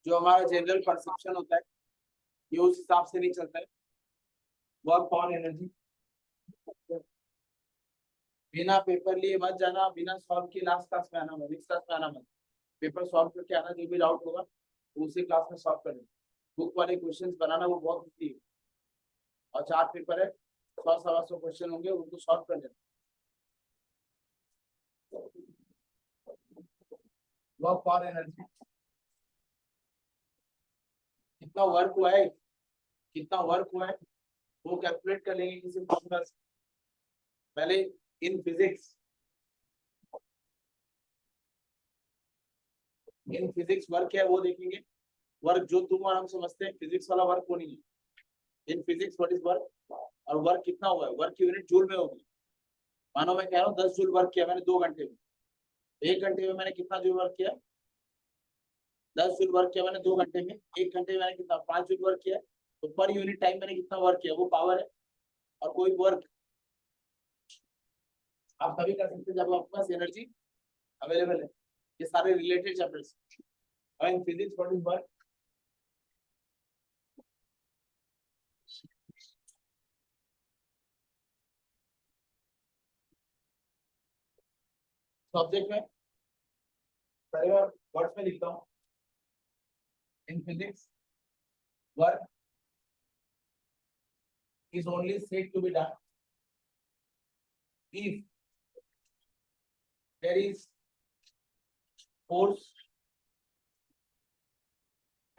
जो हमारा general perception होता है ये उस हिसाब से नहीं चलता है। वर्क ऑन एनर्जी, बिना पेपर लिए मत जाना, बिना सॉल्व के लास्ट क्लास में आना मत, नेक्स्ट क्लास में आना मत। पेपर सॉल्व करके आना, जो भी डाउट होगा वो उसी क्लास में सॉल्व करना। बुक वाले क्वेश्चंस बनाना वो बहुत मुश्किल है, और 4 पेपर है, 100-125 क्वेश्चन होंगे, उनको सॉल्व कर लेना। वर्क फॉर एनर्जी, कितना वर्क हुआ है, कितना वर्क हुआ है वो कैलकुलेट कर लेंगे किसी फॉर्मूला से। पहले इन फिजिक्स वर्क है वो देखेंगे। वर्क जो तुम और हम समझते हैं फिजिक्स वाला वर्क वो नहीं है। In physics what is work, और वर्क कितना हुआ है, वर्क की यूनिट जूल में होगी। मानो मैं कह रहा हूँ 10 जूल वर्क किया मैंने 2 घंटे में, 1 घंटे में मैंने कितना जूल वर्क किया, 10 जूल वर्क किया मैंने 2 घंटे में, 1 घंटे में मैंने कितना 5 जूल वर्क किया। तो पर यूनिट टाइम मैंने कितना वर्क किया, वो पावर है। और कोई वर्क आप तभी कर सकते हैं जब आपके पास एनर्जी अवेलेबल है। ये सारे related chapters. In physics what is work, subject में पहले वर्ड्स में लिखता हूँ। In physics work is only said to be done if there is force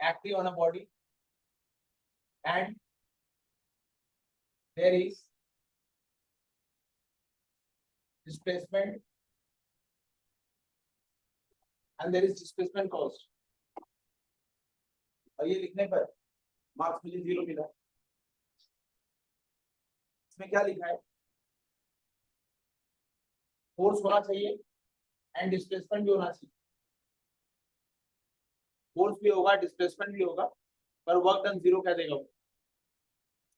active on a body and there is displacement and there is displacement caused। और ये लिखने पर marks मुझे 0 मिला। इसमें क्या लिखा है, फोर्स होना चाहिए एंड डिस्प्लेसमेंट भी होना चाहिए। फोर्स भी होगा, डिस्प्लेसमेंट भी होगा, पर वर्क डन 0 कह देगा वो।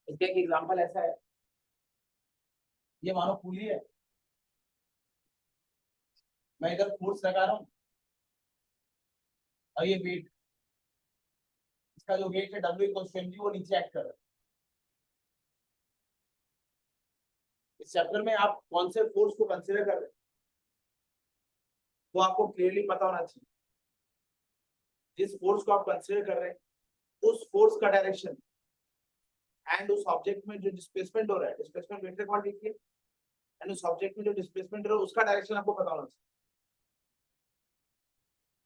इसका एक एग्जांपल ऐसा है, ये मानो पुली है, मैं इधर फोर्स लगा रहा हूँ और ये वेट, इसका जो वेट है W इक्वल्स टू mg वो नीचे एक्ट कर रहा है। इस चैप्टर में आप कौन से फोर्स को कंसीडर कर रहे हैं वो आपको क्लियरली पता होना चाहिए। जिस फोर्स को आप कंसीडर कर रहे हैं उस फोर्स का डायरेक्शन एंड उस ऑब्जेक्ट में जो डिस्प्लेसमेंट हो रहा है, डिस्प्लेसमेंट वेक्टर क्वांटिटी लिखिए, एंड उस ऑब्जेक्ट में जो डिस्प्लेसमेंट हो रहा है उसका डायरेक्शन आपको पता होना चाहिए।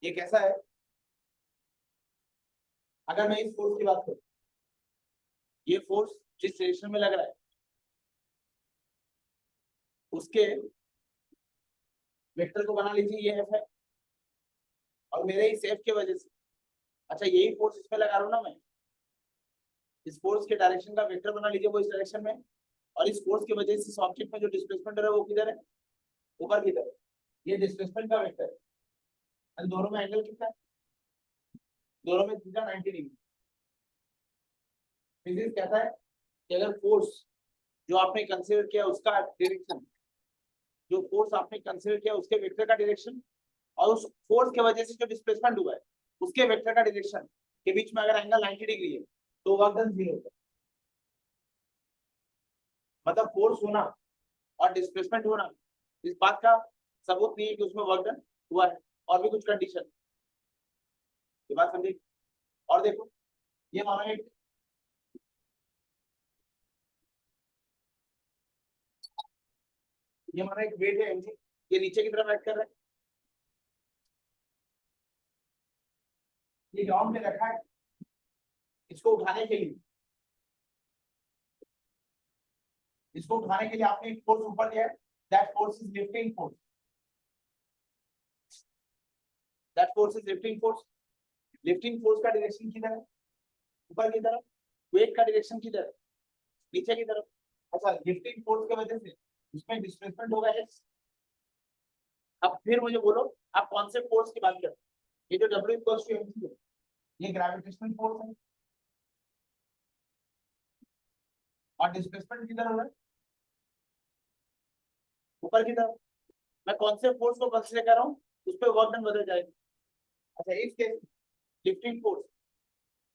ये कैसा है, अगर मैं इस फोर्स की बात करूं, ये फोर्स जिस डायरेक्शन में लग रहा है उसके वेक्टर को बना लीजिए, ये एफ है, और मेरे इस एफ की वजह से, अच्छा यही फोर्स इसमें लगा रहा हूं ना मैं, इस फोर्स के डायरेक्शन का वेक्टर बना लीजिए वो इस डायरेक्शन में, और इस फोर्स की वजह से इस ऑब्जेक्ट में जो डिस्प्लेसमेंट है वो किधर है, ऊपर की तरफ। ये डिस्प्लेसमेंट का वेक्टर है, और दोनों में एंगल कितना है, दोनों में थीटा 90 डिग्री। फिजिक्स कहता है कि अगर फोर्स जो आपने कंसीडर किया उसका डायरेक्शन, जो फोर्स आपने कंसीडर किया उसके वेक्टर का डायरेक्शन, और उस फोर्स की वजह से जो डिस्प्लेसमेंट हुआ है उसके वेक्टर का डायरेक्शन के बीच में अगर एंगल 90 डिग्री है तो वर्क डन 0 होगा। मतलब फोर्स होना और डिस्प्लेसमेंट होना इस बात का सबूत नहीं है कि उसमें वर्क डन हुआ है, और भी कुछ कंडीशन, ये बात समझिए। और देखो ये मानो एक वेट है mg, ये नीचे की तरफ एक्ट कर रहा है, ये ग्राउंड में रखा है, इसको उठाने के लिए, आपने एक फोर्स ऊपर दिया है, that force is lifting force, lifting force का डायरेक्शन किधर है, ऊपर की तरफ, वेट का डायरेक्शन किधर है, नीचे की तरफ। अच्छा लिफ्टिंग फोर्स की वजह से उसमें डिस्प्लेसमेंट होगा x। अब फिर मुझे बोलो आप कौन से फोर्स की बात कर रहे हैं, ये जो W इक्वल्स टू mc है ये ग्रेविटेशनल फोर्स है, और डिस्प्लेसमेंट किधर हो रहा है, ऊपर की तरफ। मैं कौन से फोर्स को कंसीडर कर रहा हूँ उस पर वर्क डन बदल जाएगा। अच्छा इस केस लिफ्टिंग फोर्स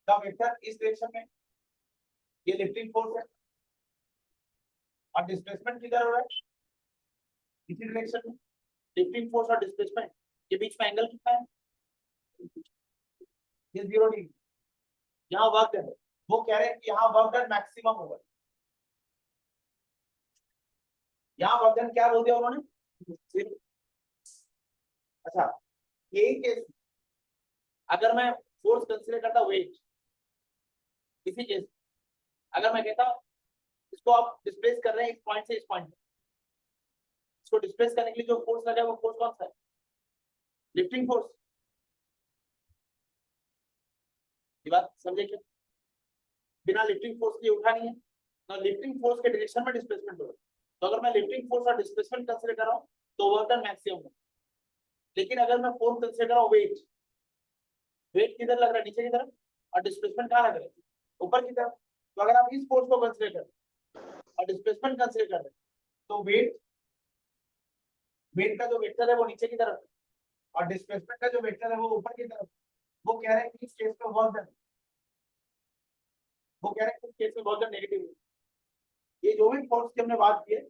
का वेक्टर इस डायरेक्शन में, ये लिफ्टिंग फोर्स है, और डिस्प्लेसमेंट किधर हो रहा है, इसी डायरेक्शन में। लिफ्टिंग फोर्स और डिस्प्लेसमेंट के बीच में एंगल कितना है, ये 0 डिग्री। यहाँ वर्क डन, वो कह रहे हैं कि यहाँ वर्क डन मैक्सिमम होगा। यहाँ वर्क डन क्या बोल दिया उन्होंने, 0। अच्छा, यही केस अगर मैं फोर्स कंसीडर करता वेट, इसी केस अगर मैं कहता इसको आप डिस्प्लेस कर रहे हैं इस पॉइंट से इस पॉइंट, इसको डिस्प्लेस करने के लिए जो फोर्स लगा है वो फोर्स कौन सा है, लिफ्टिंग फोर्स। ये बात समझे क्या, बिना लिफ्टिंग फोर्स के उठा नहीं है ना, लिफ्टिंग फोर्स के डायरेक्शन में डिस्प्लेसमेंट होगा। तो अगर मैं लिफ्टिंग फोर्स और डिस्प्लेसमेंट कंसीडर कर रहा हूं तो वर्क डन मैक्सिमम है। लेकिन अगर मैं फोर्स कंसीडर कर रहा हूं वेट, वेट किधर लग रहा है, नीचे की तरफ, और डिस्प्लेसमेंट कहां लग रहा है, ऊपर की तरफ। तो अगर आप इस फोर्स को कंसीडर कर और डिस्प्लेसमेंट कंसीडर कर रहे हैं तो वेट, वेट का जो वेक्टर है वो नीचे की तरफ और डिस्प्लेसमेंट का जो वेक्टर है वो ऊपर की तरफ। वो कह रहे हैं कि इस केस में वर्क डन, वो कह रहे हैं कि इस केस में वर्क डन नेगेटिव है। ये जो भी फोर्स की हमने बात की है,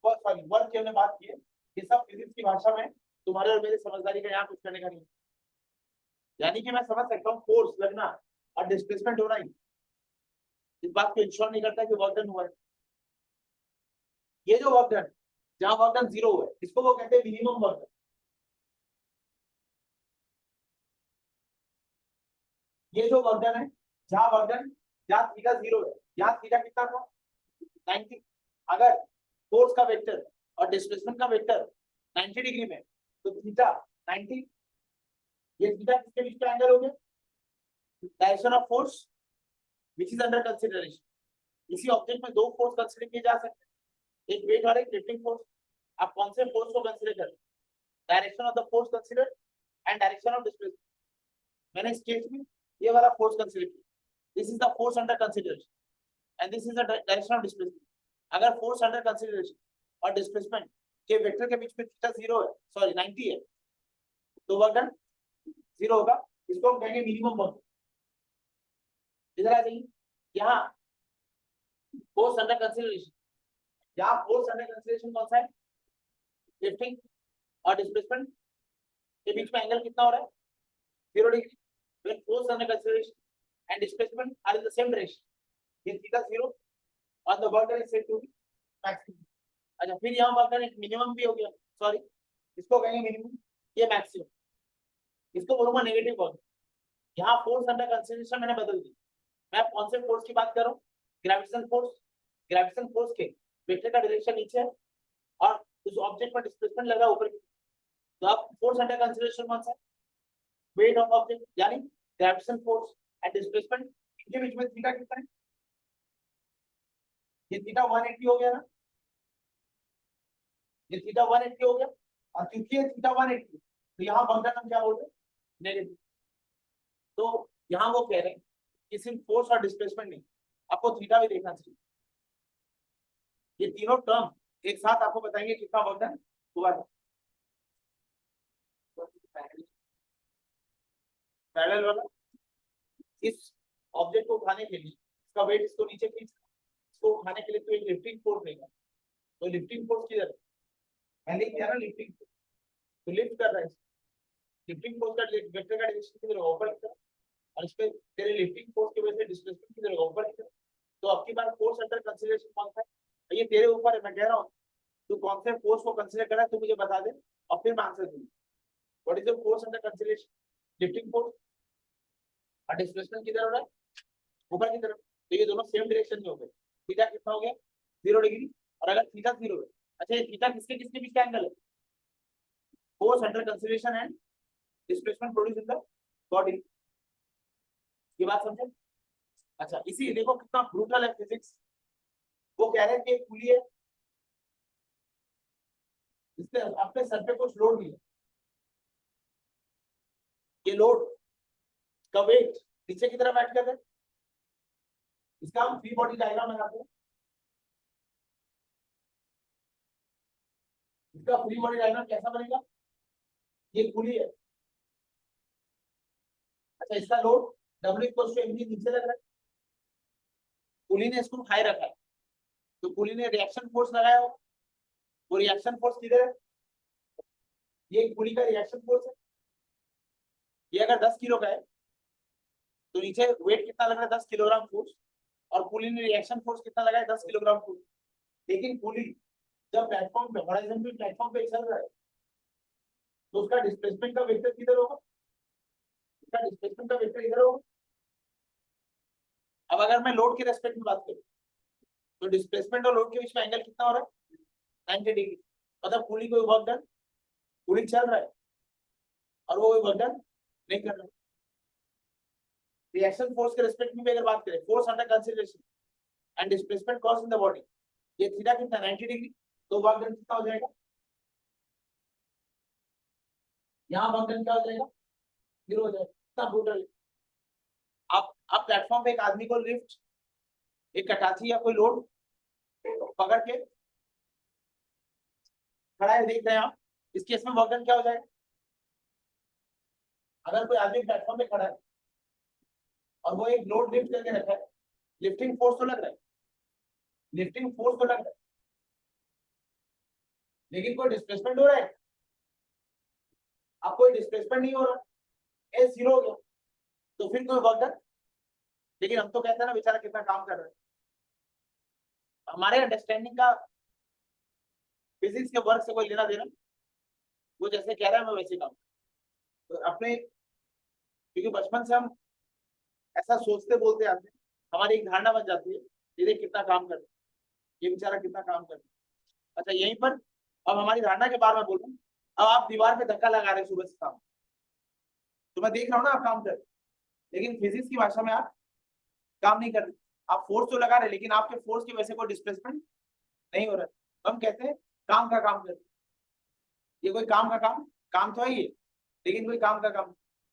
सॉरी वर्क की हमने बात की है, ये सब फिजिक्स की भाषा में तुम्हारे और मेरी समझदारी का यहाँ कुछ करने का नहीं। यानी कि मैं समझ सकता हूँ फोर्स लगना और डिस्प्लेसमेंट होना ही इस बात को इंश्योर नहीं करता कि वर्क डन हुआ है। ये जो वर्क डन, जहां वर्क डन 0 हुआ है, इसको वो कहते हैं मिनिमम वर्क डन। ये जो वर्क डन है, जहां वर्क डन, जहां थीटा 0 है, यहाँ थीटा कितना था, 90। अगर फोर्स का वेक्टर और डिस्प्लेसमेंट का वेक्टर 90 डिग्री में, तो थीटा 90, ये थीटा किसके बीच का एंगल हो गया, direction of force which is under consideration. इसी ऑब्जेक्ट में दो फोर्स कंसीडर किए जा सकते हैं, एक वेट और एक लिफ्टिंग फोर्स। आप कौन से फोर्स को कंसीडर करें, direction of the force consider and direction of displacement. मैंने इस केस में ये वाला फोर्स कंसीडर किया, this is the force under consideration and this is the direction of displacement. अगर फोर्स अंडर कंसीडरेशन और डिस्प्लेसमेंट के वेक्टर के बीच में थीटा 0 है, सॉरी 90 है, तो वर्क डन 0 होगा। इसको हम कहेंगे मिनिमम वर्क। इधर आ जाइए, यहाँ फोर्स अंडर कंसीडरेशन, यहाँ फोर्स अंडर कंसीडरेशन कौन सा है, लिफ्टिंग और डिस्प्लेसमेंट के बीच में एंगल कितना हो रहा है, 0 degree. when force under consideration and displacement are in the same direction, ये थीटा 0 और the work done is said to be maximum। अच्छा, फिर यहाँ वर्क डन एक मिनिमम भी हो गया, सॉरी इसको कहेंगे मिनिमम, ये मैक्सिमम, इसको बोलूंगा नेगेटिव वर्क। यहाँ फोर्स अंडर कंसीडरेशन मैंने बदल दी, मैं कौन से फोर्स की बात कर रहा हूँ, ग्रेविटेशन फोर्स। ग्रेविटेशन फोर्स के वेक्टर का डायरेक्शन नीचे है और उस ऑब्जेक्ट पर डिस्प्लेसमेंट लगा ऊपर की, तो आप फोर्स अंडर कंसीडरेशन कौन सा है, वेट ऑफ ऑब्जेक्ट, यानी ग्रेविटेशन फोर्स एंड डिस्प्लेसमेंट, इनके बीच में थीटा कितना है, ये थीटा 180 हो गया ना, ये थीटा 180 हो गया। और क्योंकि ये थीटा 180, तो यहाँ वर्क डन हम क्या बोल रहे हैं, नेगेटिव। तो यहाँ वो कह रहे हैं कि सिर्फ फोर्स और डिस्प्लेसमेंट नहीं, आपको थीटा भी देखना चाहिए। ये तीनों टर्म एक साथ आपको बताएंगे कितना वर्क डन हुआ है। पैरेलल वाला, इस ऑब्जेक्ट को उठाने के लिए इसका वेट इसको नीचे खींच, इसको उठाने के लिए तो एक लिफ्टिंग फोर्स लेगा, तो लिफ्टिंग फोर्स किधर, पहले क्या ना लिफ्टिंग, तो लिफ्ट कर रहा है, लिफ्टिंग फोर्स का वेक्टर का डायरेक्शन किधर होगा, ऊपर की तरफ, और इस पे तेरे लिफ्टिंग फोर्स की वजह से डिस्प्लेसमेंट किधर होगा, ऊपर की तरफ। तो आपकी बार फोर्स अंडर कंसीडरेशन कौन सा है, ये तेरे ऊपर है, मैं कह रहा हूँ तू कौन से फोर्स को कंसीडर कर रहा है, तू मुझे बता दे और फिर मैं आंसर दूंगा। What is the force under consideration, lifting force, और डिस्प्लेसमेंट किधर हो रहा है, ऊपर की तरफ। तो ये दोनों सेम डायरेक्शन में हो गए, थीटा कितना हो गया, 0 डिग्री। और अगर थीटा 0 है, अच्छा ये थीटा किसके किसके बीच का एंगल है, force under consideration and displacement produce in the body. ये बात समझे। अच्छा, इसी देखो कितना ब्रूटल है फिजिक्स। वो कह रहे हैं कि एक पुली है, इसने अपने सर पे कुछ लोड दिया, ये लोड का वेट नीचे की तरफ ऐड कर रहे हैं, इसका हम फ्री बॉडी डायग्राम लगाते हैं। इसका फ्री बॉडी डायग्राम कैसा बनेगा, ये पुली है, अच्छा इसका load W equal to mg नीचे लग रहा है, पुली ने इसको हाई रखा है, तो पुली ने रिएक्शन फोर्स लगाया हो, वो रिएक्शन फोर्स किधर है, ये पुली का रिएक्शन फोर्स है, ये अगर 10 किलो का है तो नीचे वेट कितना लग रहा है, 10 किलोग्राम फोर्स, और पुली ने रिएक्शन फोर्स कितना लगाया, 10 किलोग्राम फोर्स। लेकिन पुली जब प्लेटफॉर्म पे हॉरिजॉन्टल प्लेटफॉर्म पे चल रहा है तो उसका डिस्प्लेसमेंट का वेक्टर किधर होगा, उसका डिस्प्लेसमेंट का वेक्टर इधर होगा। अब अगर मैं लोड के रेस्पेक्ट में बात करूं तो डिस्प्लेसमेंट और लोड के बीच में एंगल कितना हो रहा है, 90 डिग्री। मतलब पुली कोई वर्क डन, पुली चल रहा है और वो कोई वर्क डन नहीं कर रहा है। रिएक्शन फोर्स के रेस्पेक्ट में भी अगर बात करें, force under consideration and displacement cause in the body, ये थीटा कितना 90 डिग्री, तो वर्क डन कितना हो जाएगा, यहाँ वर्क डन क्या हो जाएगा, 0 हो जाएगा। कितना ब्रूटल। आप प्लेटफॉर्म पे एक आदमी को लिफ्ट, एक कटाची या कोई लोड पकड़ के खड़ा है, देख रहे हैं आप, इस केस में वर्क डन क्या हो जाएगा, अगर कोई आदमी प्लेटफॉर्म पे खड़ा है और वो एक लोड लिफ्ट करके रखा है, लिफ्टिंग फोर्स तो लग रहा है, लिफ्टिंग फोर्स तो लग रहा है, लेकिन कोई डिस्प्लेसमेंट हो रहा है, अब कोई डिस्प्लेसमेंट नहीं हो रहा, ए 0 हो गया, तो फिर कोई वर्क डन। लेकिन हम तो कहते हैं ना बेचारा कितना काम कर रहा है। हमारे अंडरस्टैंडिंग का फिजिक्स के वर्क से कोई लेना देना, वो जैसे कह रहा है मैं वैसे काम, तो अपने, क्योंकि बचपन से हम ऐसा सोचते बोलते आते हैं, हमारी एक धारणा बन जाती है, ये देख कितना काम कर रहा है, ये बेचारा कितना काम कर रहा है। अच्छा यहीं पर अब हमारी धारणा के बारे में बोल रहा हूँ, अब आप दीवार पे धक्का लगा रहे हैं सुबह से शाम, तो मैं देख रहा हूँ ना आप काम कर रहे हैं, लेकिन फिजिक्स की भाषा में आप काम नहीं कर रहे, आप फोर्स तो लगा रहे, लेकिन आपके फोर्स की वजह से कोई डिस्प्लेसमेंट नहीं हो रहा है। तो हम कहते हैं काम का काम कर, ये कोई काम का काम, काम तो है ये, लेकिन कोई काम का काम,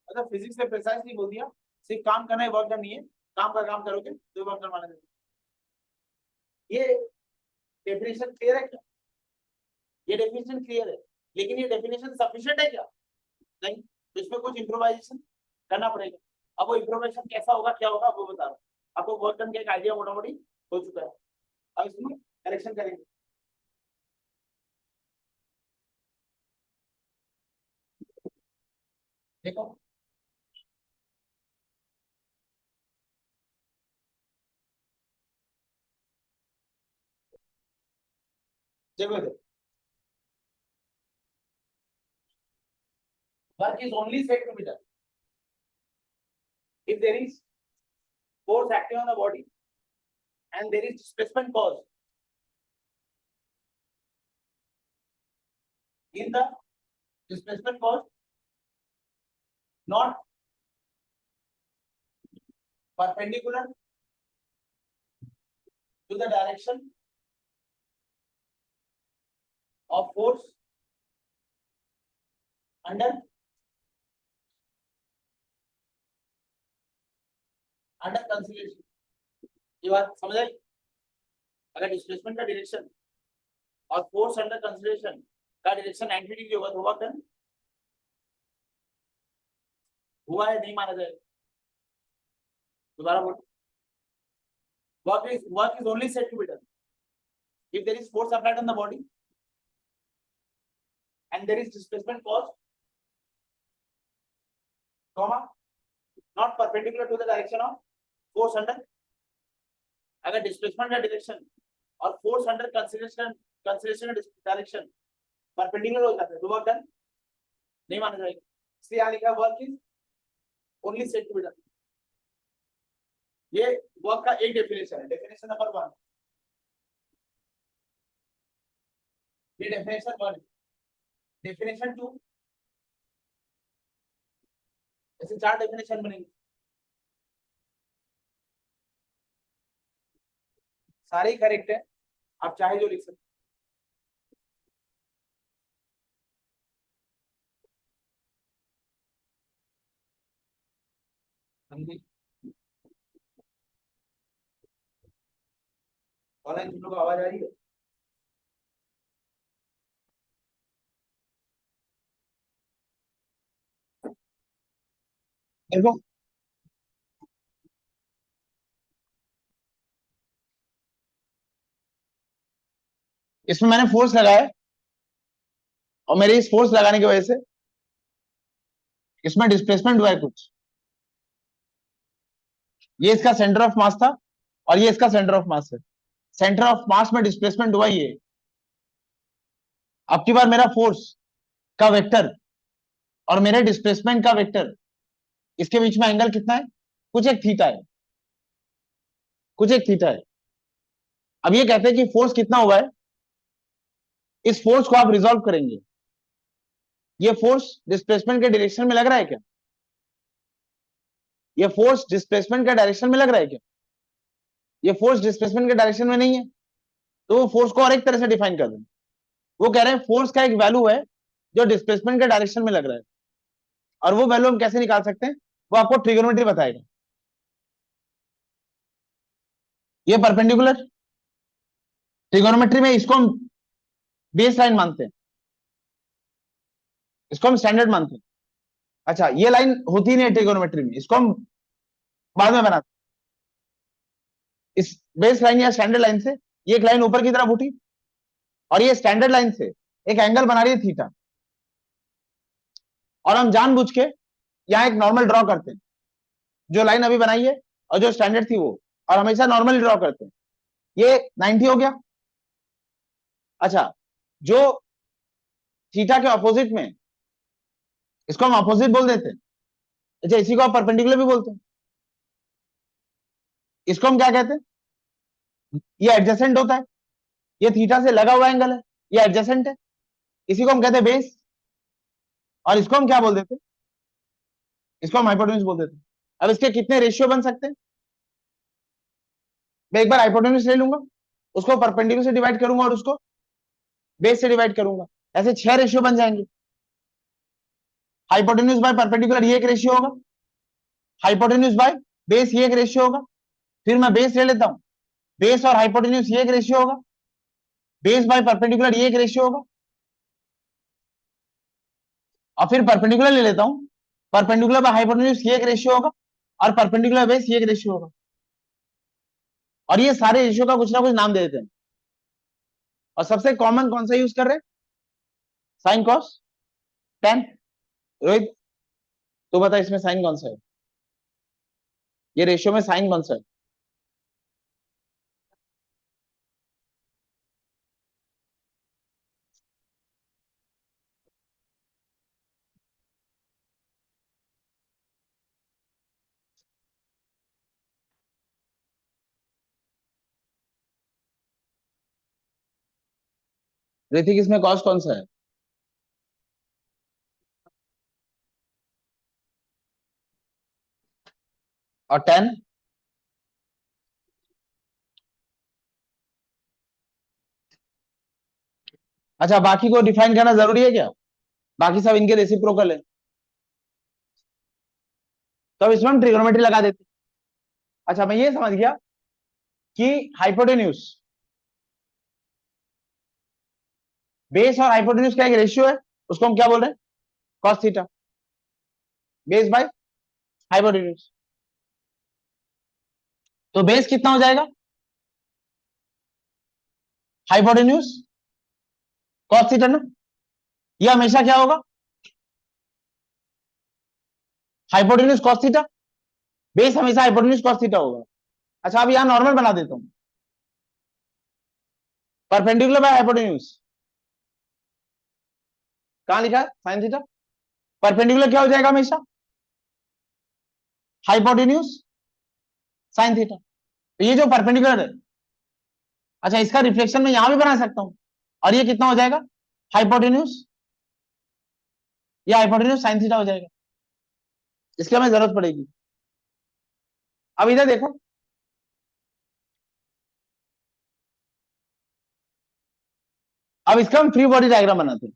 मतलब फिजिक्स ने प्रिसाइसली बोल दिया सिर्फ काम करना ही वर्क डन नहीं है, काम का काम करोगे तो वर्क डन माना जाएगा। ये डेफिनेशन क्लियर है क्या, ये डेफिनेशन क्लियर है, लेकिन ये डेफिनेशन सफिशिएंट है क्या, नहीं, तो इसमें कुछ इम्प्रोवाइजेशन करना पड़ेगा। अब वो इम्प्रोवाइजेशन कैसा होगा क्या होगा वो बता रहा हूँ आपको, वर्क डन का एक आइडिया मोटा मोटी हो चुका है, अब इसमें करेक्शन करेंगे। देखो देखो देखो, work is only said to be done if there is force acting on the body and there is displacement caused in the displacement caused not perpendicular to the direction of force under consideration। ये बात समझ आई, अगर displacement का direction और force under consideration का direction 90 degree होगा तो work done हुआ है, नहीं माना जाएगा। दोबारा बोल, work is only said to be done if there is force applied on the body and there is displacement caused, comma, not perpendicular to the direction of force under। अगर displacement का direction और force under consideration consideration direction perpendicular हो जाता है तो work done नहीं माना जाएगा। इसलिए यहाँ लिखा work is only said to be done. ये वर्क का एक डेफिनेशन है, डेफिनेशन नंबर 1, ये डेफिनेशन 1। डेफिनेशन 2, ऐसे 4 डेफिनेशन बनेंगे, सारे ही करेक्ट है, आप चाहे जो लिख सकते। समझी, ऑनलाइन तुम लोग को आवाज आ रही है? देखो इसमें मैंने फोर्स लगाया और मेरे इस फोर्स लगाने की वजह से इसमें डिस्प्लेसमेंट हुआ है कुछ। ये इसका सेंटर ऑफ मास था और ये इसका सेंटर ऑफ मास है। सेंटर ऑफ मास में डिस्प्लेसमेंट हुआ ये। अब की बार मेरा फोर्स का वेक्टर और मेरे डिस्प्लेसमेंट का वेक्टर, इसके बीच में एंगल कितना है? कुछ एक थीटा है, कुछ एक थीटा है। अब ये कहते हैं कि फोर्स कितना हुआ है, इस फोर्स को आप रिजॉल्व करेंगे। ये फोर्स डिस्प्लेसमेंट के डायरेक्शन में लग रहा है क्या? ये फोर्स डिस्प्लेसमेंट के डायरेक्शन में लग रहा है क्या? ये फोर्स डिस्प्लेसमेंट के डायरेक्शन में नहीं है, तो वो फोर्स को और एक तरह से डिफाइन कर दें। वो कह रहे हैं फोर्स का एक वैल्यू है जो डिस्प्लेसमेंट के डायरेक्शन में लग रहा है, और वो वैल्यू हम कैसे निकाल सकते हैं, वो आपको ट्रिगोनोमेट्री बताएगा। ये परपेंडिकुलर, ट्रिगोनोमेट्री में इसको हम बेस लाइन मानते हैं, इसको हम स्टैंडर्ड मानते हैं। अच्छा, ये लाइन होती नहीं है ट्रिगोनोमेट्री में, इसको हम बाद में बनाते हैं। इस बेस लाइन या स्टैंडर्ड लाइन से ये एक लाइन ऊपर की तरफ उठी और ये स्टैंडर्ड लाइन से एक एंगल बना रही है थीटा, और हम जानबूझ के यहाँ एक नॉर्मल ड्रॉ करते हैं। जो लाइन अभी बनाई है और जो स्टैंडर्ड थी वो, और हमेशा नॉर्मल ड्रॉ करते हैं। ये 90 हो गया। अच्छा, जो थीटा के ऑपोजिट में, इसको हम ऑपोजिट बोल देते हैं। अच्छा, इसी को आप परपेंडिकुलर भी बोलते हैं। इसको हम क्या कहते हैं? ये एडजेसेंट होता है, ये थीटा से लगा हुआ एंगल है, ये एडजेसेंट है, इसी को हम कहते हैं बेस। और इसको हम क्या बोल देते हैं? इसको हम हाइपोटेन्यूज बोल देते हैं। अब इसके कितने रेशियो बन सकते हैं? मैं एक बार हाइपोटेन्यूज ले लूंगा, उसको परपेंडिकुलर से डिवाइड करूंगा और उसको बेस से डिवाइड करूंगा, ऐसे 6 रेशियो बन जाएंगे। हाइपोटेन्यूज बाय परपेंडिकुलर ये एक रेशियो होगा, हाइपोटेन्यूज बाय बेस ये एक रेशियो होगा, फिर मैं बेस ले लेता हूं, बेस और हाइपोटेन्यूज ये एक रेशियो होगा, बेस बाय परपेंडिकुलर ये एक रेशियो होगा, और फिर परपेंडिकुलर ले लेता हूं, परपेंडिकुलर बाय हाइपोटेन्यूज ये एक रेशियो होगा, और परपेंडिकुलर बेस ये एक रेशियो होगा। और ये सारे रेशियो का कुछ ना कुछ नाम दे देते हैं। और सबसे कॉमन कौन सा यूज कर रहे हैं? Sine cos tan. रोहित, तो बता इसमें साइन कौन सा है? ये रेशियो में साइन कौन सा है? ऋतिक, इसमें कॉस कौन सा है? और टेन? अच्छा, बाकी को डिफाइन करना जरूरी है क्या? बाकी सब इनके रेसिप्रोकल है, तो अब इसमें हम ट्रिग्नोमेट्री लगा देते हैं। अच्छा, मैं ये समझ गया कि हाइपोटेन्यूज, बेस और हाइपोटेन्यूज का एक रेशियो है, उसको हम क्या बोल रहे हैं? Cos theta, base by hypotenuse. तो बेस कितना हो जाएगा? हाइपोटेन्यूज कॉस थीटा ना। ये हमेशा क्या होगा? हाइपोटेन्यूज कॉस थीटा, बेस हमेशा हाइपोटेन्यूज कॉस थीटा होगा। अच्छा, अब यहां नॉर्मल बना देता हूं, परपेंडिकुलर बाय हाइपोटेन्यूज कहां लिखा है? Sine theta. परपेंडिकुलर क्या हो जाएगा हमेशा? Hypotenuse sine theta. तो ये जो परपेंडिकुलर है, अच्छा, इसका रिफ्लेक्शन मैं यहां भी बना सकता हूं, और ये कितना हो जाएगा? हाइपोटेन्यूज, या हाइपोटेन्यूज साइन थीटा हो जाएगा। इसकी हमें जरूरत पड़ेगी। अब इधर देखो, अब इसका हम फ्री बॉडी डायग्राम बनाते हैं।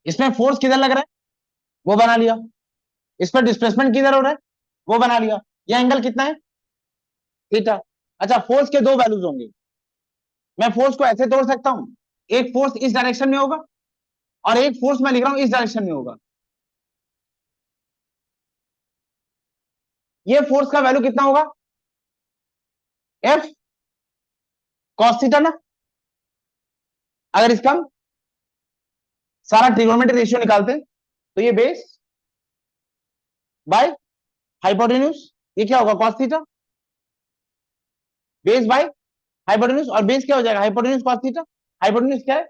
इसमें फोर्स किधर लग रहा है, वो बना लिया। इस पर डिस्प्लेसमेंट किधर हो रहा है, वो बना लिया। यह एंगल कितना है? थीटा। अच्छा, फोर्स के दो वैल्यूज होंगे। मैं फोर्स को ऐसे तोड़ सकता हूं, एक फोर्स इस डायरेक्शन में होगा और एक फोर्स मैं लिख रहा हूं इस डायरेक्शन में होगा। ये फोर्स का वैल्यू कितना होगा? एफ cos थीटा ना। अगर इसका सारा ट्रिग्नोमेट्रिक रेशियो निकालते हैं तो ये बेस बाय हाइपोटेन्यूज, ये क्या होगा cos theta, base by hypotenuse, और बेस क्या हो जाएगा हाइपोटेन्यूज cos थीटा। हाइपोटेन्यूज क्या है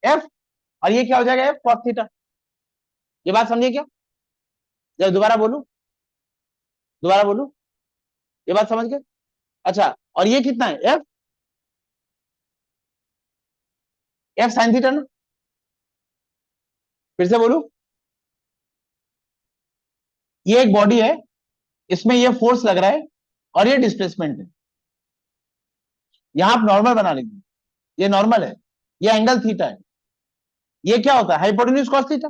f, और ये क्या हो जाएगा f cos थीटा। ये बात समझिए क्या, जब दोबारा बोलू, ये बात समझ गए। अच्छा, और ये कितना है f, f sin थीटा ना। फिर से बोलू, ये एक बॉडी है, इसमें ये फोर्स लग रहा है और ये डिस्प्लेसमेंट है। यहां आप नॉर्मल बना लेंगे, ये नॉर्मल है, ये एंगल थीटा है, ये क्या होता है हाइपोटेन्यूज cos थीटा।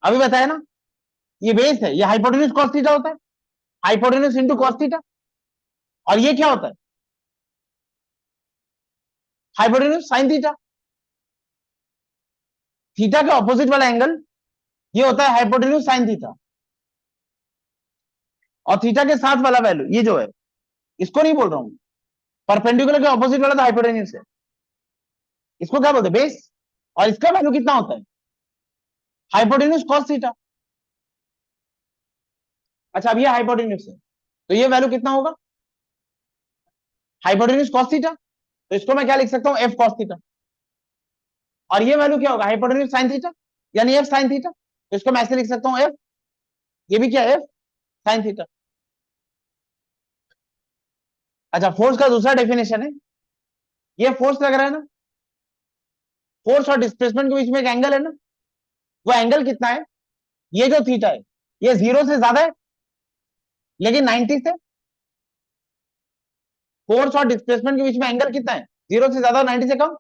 अभी बताया ना, ये बेस है, ये हाइपोटेन्यूज cos थीटा होता है, हाइपोटेन्यूज इंटू cos थीटा। और ये क्या होता है हाइपोटेन्यूज sin थीटा। थीटा के ऑपोजिट वाला एंगल ये होता है हाइपोटेन्यूज sin थीटा, और थीटा के साथ वाला वैल्यू ये जो है, इसको नहीं बोल रहा हूं, परपेंडिकुलर के ऑपोजिट वाला तो हाइपोटेन्यूज है, इसको क्या बोलते हैं बेस, और इसका वैल्यू कितना होता है हाइपोटेन्यूज cos थीटा। अच्छा, अब ये हाइपोटेन्यूज है तो ये वैल्यू कितना होगा हाइपोटेन्यूज cos थीटा, तो इसको मैं क्या लिख सकता हूं f cos थीटा। और ये वैल्यू क्या होगा हाइपोटेन्यूज sin थीटा, यानी f sin थीटा, तो इसको मैं ऐसे लिख सकता हूं f, ये भी क्या है f sin थीटा। अच्छा, फोर्स का दूसरा डेफिनेशन है, ये फोर्स लग रहा है ना, फोर्स और डिस्प्लेसमेंट के बीच में एक एंगल है ना, वो एंगल कितना है, ये जो थीटा है ये 0 से ज्यादा है लेकिन 90 से, फोर्स और डिस्प्लेसमेंट के बीच में एंगल कितना है 0 से ज्यादा 90 से कम।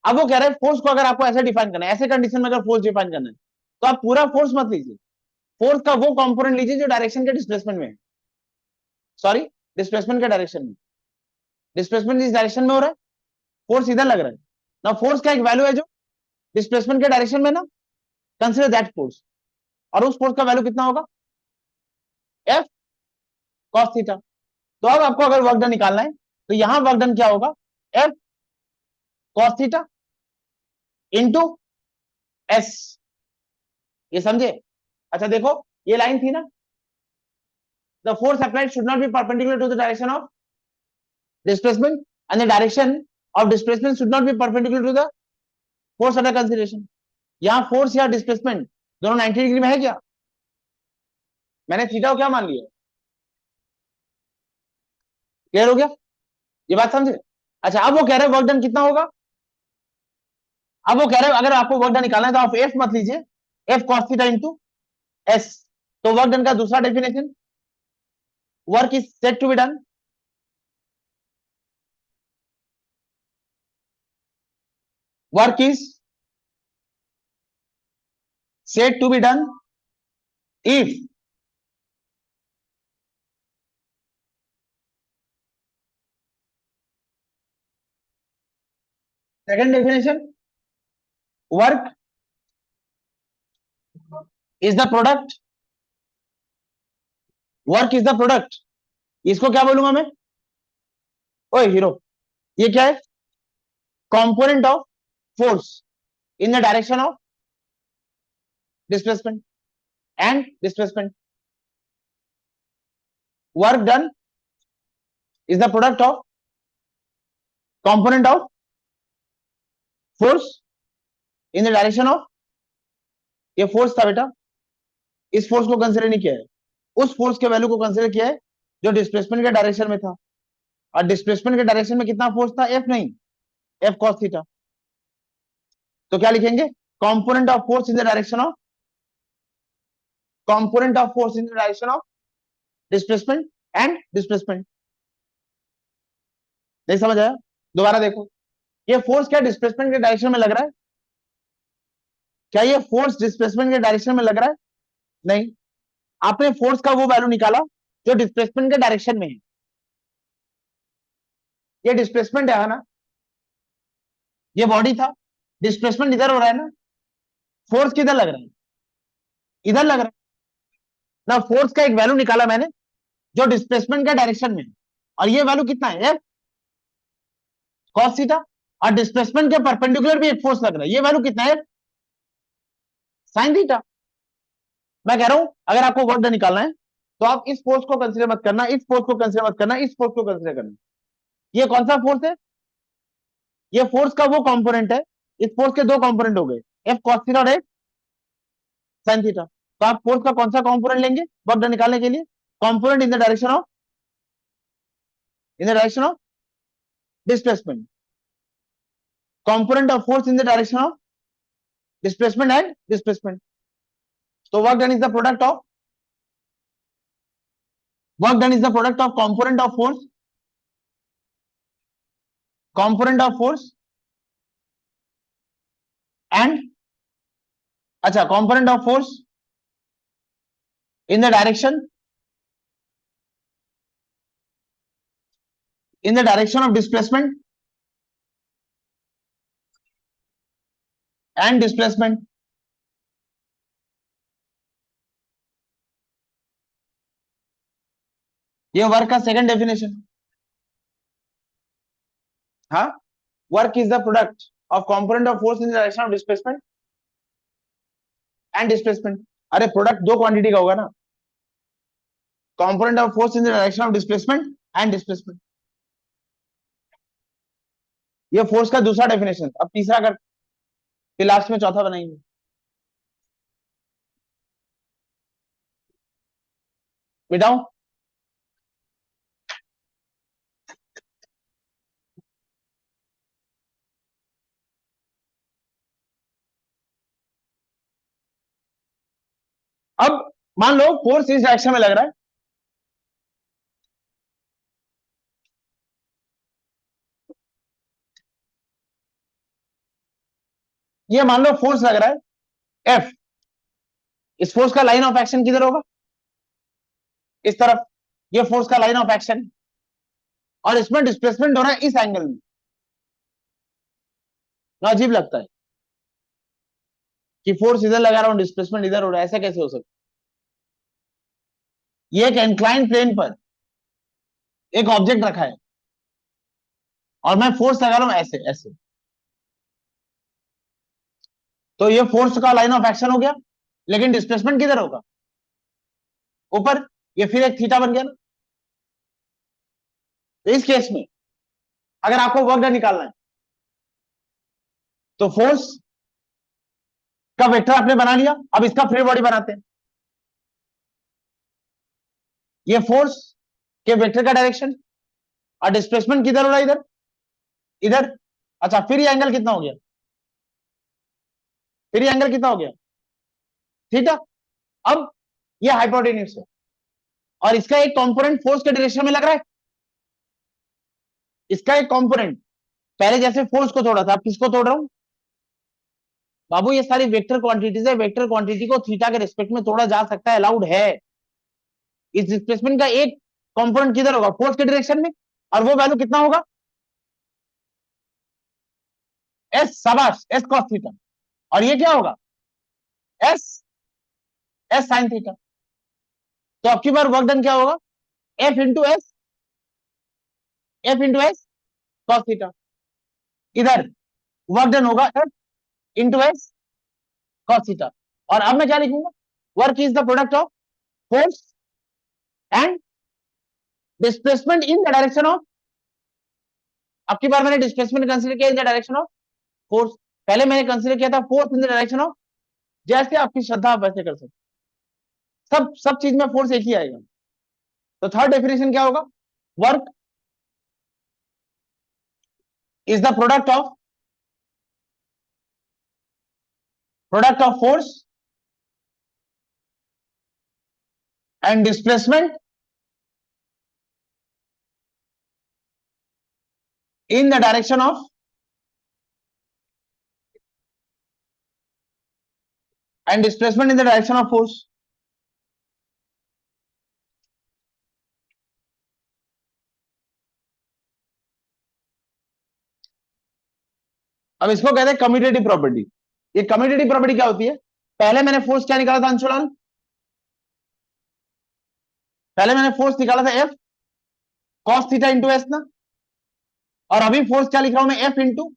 अब वो कह रहे हैं फोर्स को अगर आपको ऐसे डिफाइन करना है, ऐसे कंडीशन में अगर फोर्स डिफाइन करना है तो आप पूरा फोर्स मत लीजिए, फोर्स का वो कंपोनेंट लीजिए जो डायरेक्शन के डिस्प्लेसमेंट में है, सॉरी डिस्प्लेसमेंट के डायरेक्शन में, डिस्प्लेसमेंट इस डायरेक्शन में हो रहा है, फोर्स इधर लग रहा है ना, फोर्स का एक वैल्यू है जो डिस्प्लेसमेंट के डायरेक्शन में ना, कंसिडर दैट फोर्स, और उस फोर्स का वैल्यू कितना होगा f cos थीटा। तो अब आपको अगर वर्क डन निकालना है तो यहां वर्क डन क्या होगा f cos theta into s, ये समझे। अच्छा देखो, ये लाइन थी ना, the force applied should not be perpendicular to the direction of displacement and the direction of displacement should not be perpendicular to the force under consideration. यहां force या displacement दोनों 90 डिग्री में है क्या, मैंने थीटा को क्या मान लिया, क्लियर हो गया, ये बात समझे। अच्छा, अब वो कह रहे हैं वर्क डन कितना होगा, अब वो कह रहे हैं अगर आपको वर्क डन निकालना है तो आप f मत लीजिए, f cos theta into s। तो वर्क डन का दूसरा definition, work is said to be done, work is said to be done if second definition, work is the product, work is the product, इसको क्या बोलूंगा मैं, ओए hero, ये क्या है component of force in the direction of displacement and displacement, work done is the product of component of force in the direction of, ये force था बेटा, इस फोर्स को कंसिडर नहीं किया है, उस फोर्स के वैल्यू को कंसिडर किया है जो डिस्प्लेसमेंट के डायरेक्शन में था, और डिस्प्लेसमेंट के डायरेक्शन में कितना फोर्स था f, नहीं f cos थीटा। तो क्या लिखेंगे component of force in the direction of, component of force in the direction of displacement and displacement. नहीं समझ आया, दोबारा देखो, ये फोर्स क्या डिस्प्लेसमेंट के डायरेक्शन में लग रहा है, क्या ये फोर्स डिस्प्लेसमेंट के डायरेक्शन में लग रहा है, नहीं, आपने फोर्स का वो वैल्यू निकाला जो डिस्प्लेसमेंट के डायरेक्शन में है, ये डिस्प्लेसमेंट है ना, ये बॉडी था, डिस्प्लेसमेंट इधर हो रहा है ना, फोर्स किधर लग रहा है इधर लग रहा है ना, फोर्स का एक वैल्यू निकाला मैंने जो डिस्प्लेसमेंट के डायरेक्शन में है, और ये वैल्यू कितना है एफ कॉस थीटा, और डिस्प्लेसमेंट के परपेंडिकुलर भी एक फोर्स लग रहा है, ये वैल्यू कितना है साइन थीटा। मैं कह रहा हूं अगर आपको वर्क डन निकालना है तो आप इस फोर्स को कंसीडर मत करना, इस फोर्स को कंसीडर मत करना, इस फोर्स को कंसीडर करना। ये कौन सा फोर्स है, ये फोर्स का वो कंपोनेंट है, इस फोर्स के दो कंपोनेंट हो गए, एफ कॉस थीटा और एफ साइन थीटा। तो आप फोर्स का कौन सा कंपोनेंट लेंगे वर्क डन निकालने के लिए, component in the direction of displacement, component of force in the direction of displacement and displacement. So work done is the product of component of force and component of force in the direction of displacement and displacement. ये work का second definition. हाँ, work is the product of component of force in the direction of displacement and displacement. अरे product दो quantity का होगा ना, component of force in the direction of displacement and displacement. ये force का दूसरा डेफिनेशन। अब तीसरा कर, फिर लास्ट में चौथा बनाएंगे। बेटाओ अब मान लो फोर्स इस डायरेक्शन में लग रहा है, ये मान लो फोर्स लग रहा है एफ, इस फोर्स का लाइन ऑफ एक्शन किधर होगा, इस तरफ, ये फोर्स का लाइन ऑफ एक्शन, और इसमें डिस्प्लेसमेंट हो रहा है इस एंगल में। ना अजीब लगता है कि फोर्स इधर लगा रहा हूं, डिस्प्लेसमेंट इधर हो रहा है, ऐसा कैसे हो सकता। ये एक इंक्लाइन प्लेन पर एक ऑब्जेक्ट रखा है और मैं फोर्स लगा रहा हूं ऐसे ऐसे, तो ये फोर्स का लाइन ऑफ एक्शन हो गया, लेकिन डिस्प्लेसमेंट किधर होगा, ऊपर। ये फिर एक थीटा बन गया ना। तो इस केस में अगर आपको वर्क डन निकालना है तो फोर्स का वेक्टर आपने बना लिया, अब इसका फ्री बॉडी बनाते हैं। ये फोर्स के वेक्टर का डायरेक्शन और डिस्प्लेसमेंट किधर हो रहा है, इधर इधर। अच्छा, फिर ये एंगल कितना हो गया, फिर ये एंगल कितना हो गया थीटा। अब ये हाइपोटेन्यूज है और इसका एक कंपोनेंट फोर्स के डायरेक्शन में लग रहा है, इसका एक कंपोनेंट पहले जैसे फोर्स को तोड़ा था, अब किसको तोड़ रहा हूं बाबू, ये सारी वेक्टर क्वांटिटीज है, वेक्टर क्वांटिटी को थीटा के रिस्पेक्ट में तोड़ा जा सकता है, अलाउड है। इस डिस्प्लेसमेंट का एक कंपोनेंट किधर होगा, फोर्स के डायरेक्शन में, और वो वैल्यू कितना होगा एस, शाबाश, एस कॉस थीटा। और ये क्या होगा एस एस साइन थीटा। तो अब की बार वर्क डन क्या होगा, F into S cos theta. इधर वर्क डन होगा F into S cos theta. और अब मैं क्या लिखूंगा, work is the product of force and displacement in the direction of, अब की बार मैंने डिस्प्लेसमेंट कंसीडर किया इन द डायरेक्शन ऑफ फोर्स, पहले मैंने कंसीडर किया था force in the direction of, जैसे आपकी श्रद्धा आप वैसे कर सकते, सब चीज में फोर्स एक ही आएगा। तो थर्ड डेफिनेशन क्या होगा, work is the product of force and displacement in the direction of and displacement in the direction of force. अब इसको कहते हैं कम्यूटेटिव प्रॉपर्टी। ये कम्यूटेटिव प्रॉपर्टी क्या होती है, पहले मैंने फोर्स क्या निकाला था अंशुलाल, पहले मैंने फोर्स निकाला था F cos theta into S ना, और अभी फोर्स क्या लिख रहा हूं मैं, F into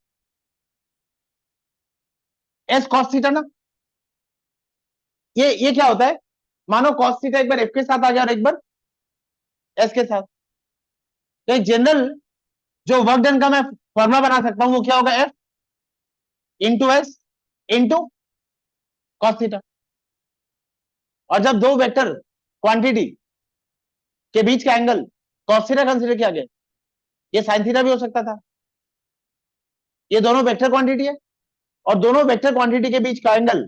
S cos theta ना। ये क्या होता है, मानो कॉस थीटा एक बार एफ के साथ आ गया और एक बार एस के साथ, तो जनरल जो वर्क डन का मैं फॉर्मुला बना सकता हूं वो क्या होगा, F into S into cos theta. और जब दो वेक्टर क्वांटिटी के बीच का एंगल कॉस थीटा कंसीडर किया गया, ये साइन थीटा भी हो सकता था, ये दोनों वेक्टर क्वांटिटी है, और दोनों वेक्टर क्वांटिटी के बीच का एंगल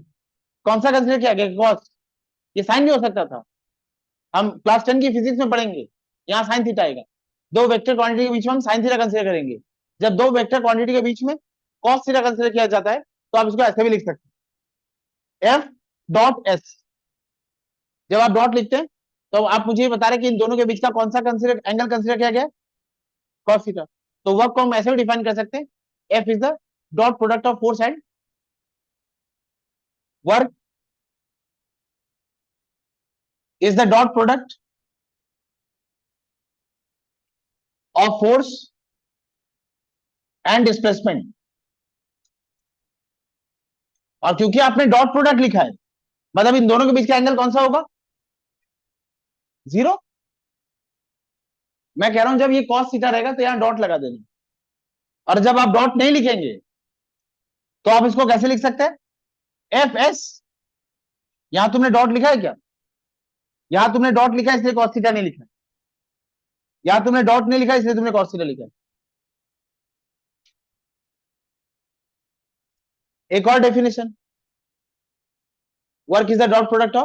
कौन सा कंसीडर किया गया, कॉस, ये साइन भी हो सकता था। हम क्लास 10 की फिजिक्स में पढ़ेंगे, यहाँ साइन थीटा आएगा। दो वेक्टर क्वांटिटी के बीच में हम साइन थीटा कंसीडर करेंगे। जब दो वेक्टर क्वांटिटी के बीच में कॉस थीटा कंसीडर किया जाता है तो आप इसको ऐसे भी लिख सकते हैं, एफ डॉट एस। जब आप डॉट लिखते हैं तो आप मुझे बता रहे कि इन दोनों के बीच का कौन सा कंसीडर एंगल कंसीडर किया गया, कॉस थीटा। तो वर्क को हम ऐसे भी डिफाइन कर सकते हैं, F is the dot product of force and work is the dot product of force and displacement। और क्योंकि आपने डॉट प्रोडक्ट लिखा है, मतलब इन दोनों के बीच का एंगल कौन सा होगा, जीरो। मैं कह रहा हूं जब ये cos थीटा रहेगा तो यहां डॉट लगा देना, और जब आप डॉट नहीं लिखेंगे तो आप इसको कैसे लिख सकते हैं, एफ एस। यहां तुमने डॉट लिखा है क्या, यहां तुमने डॉट लिखा है इसलिए cos थीटा नहीं लिखा, यहां तुमने डॉट नहीं लिखा इसलिए तुमने cos थीटा लिखा। एक और definition, work is the dot product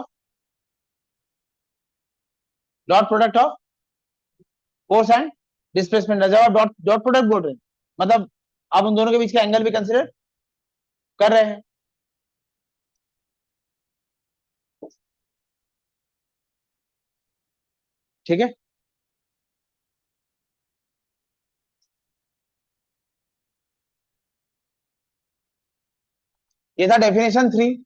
of force and displacement. जब आप डॉट डॉट प्रोडक्ट बोल रहे हैं मतलब आप उन दोनों के बीच का एंगल भी कंसिडर कर रहे हैं। ठीक है, ये था डेफिनेशन 3।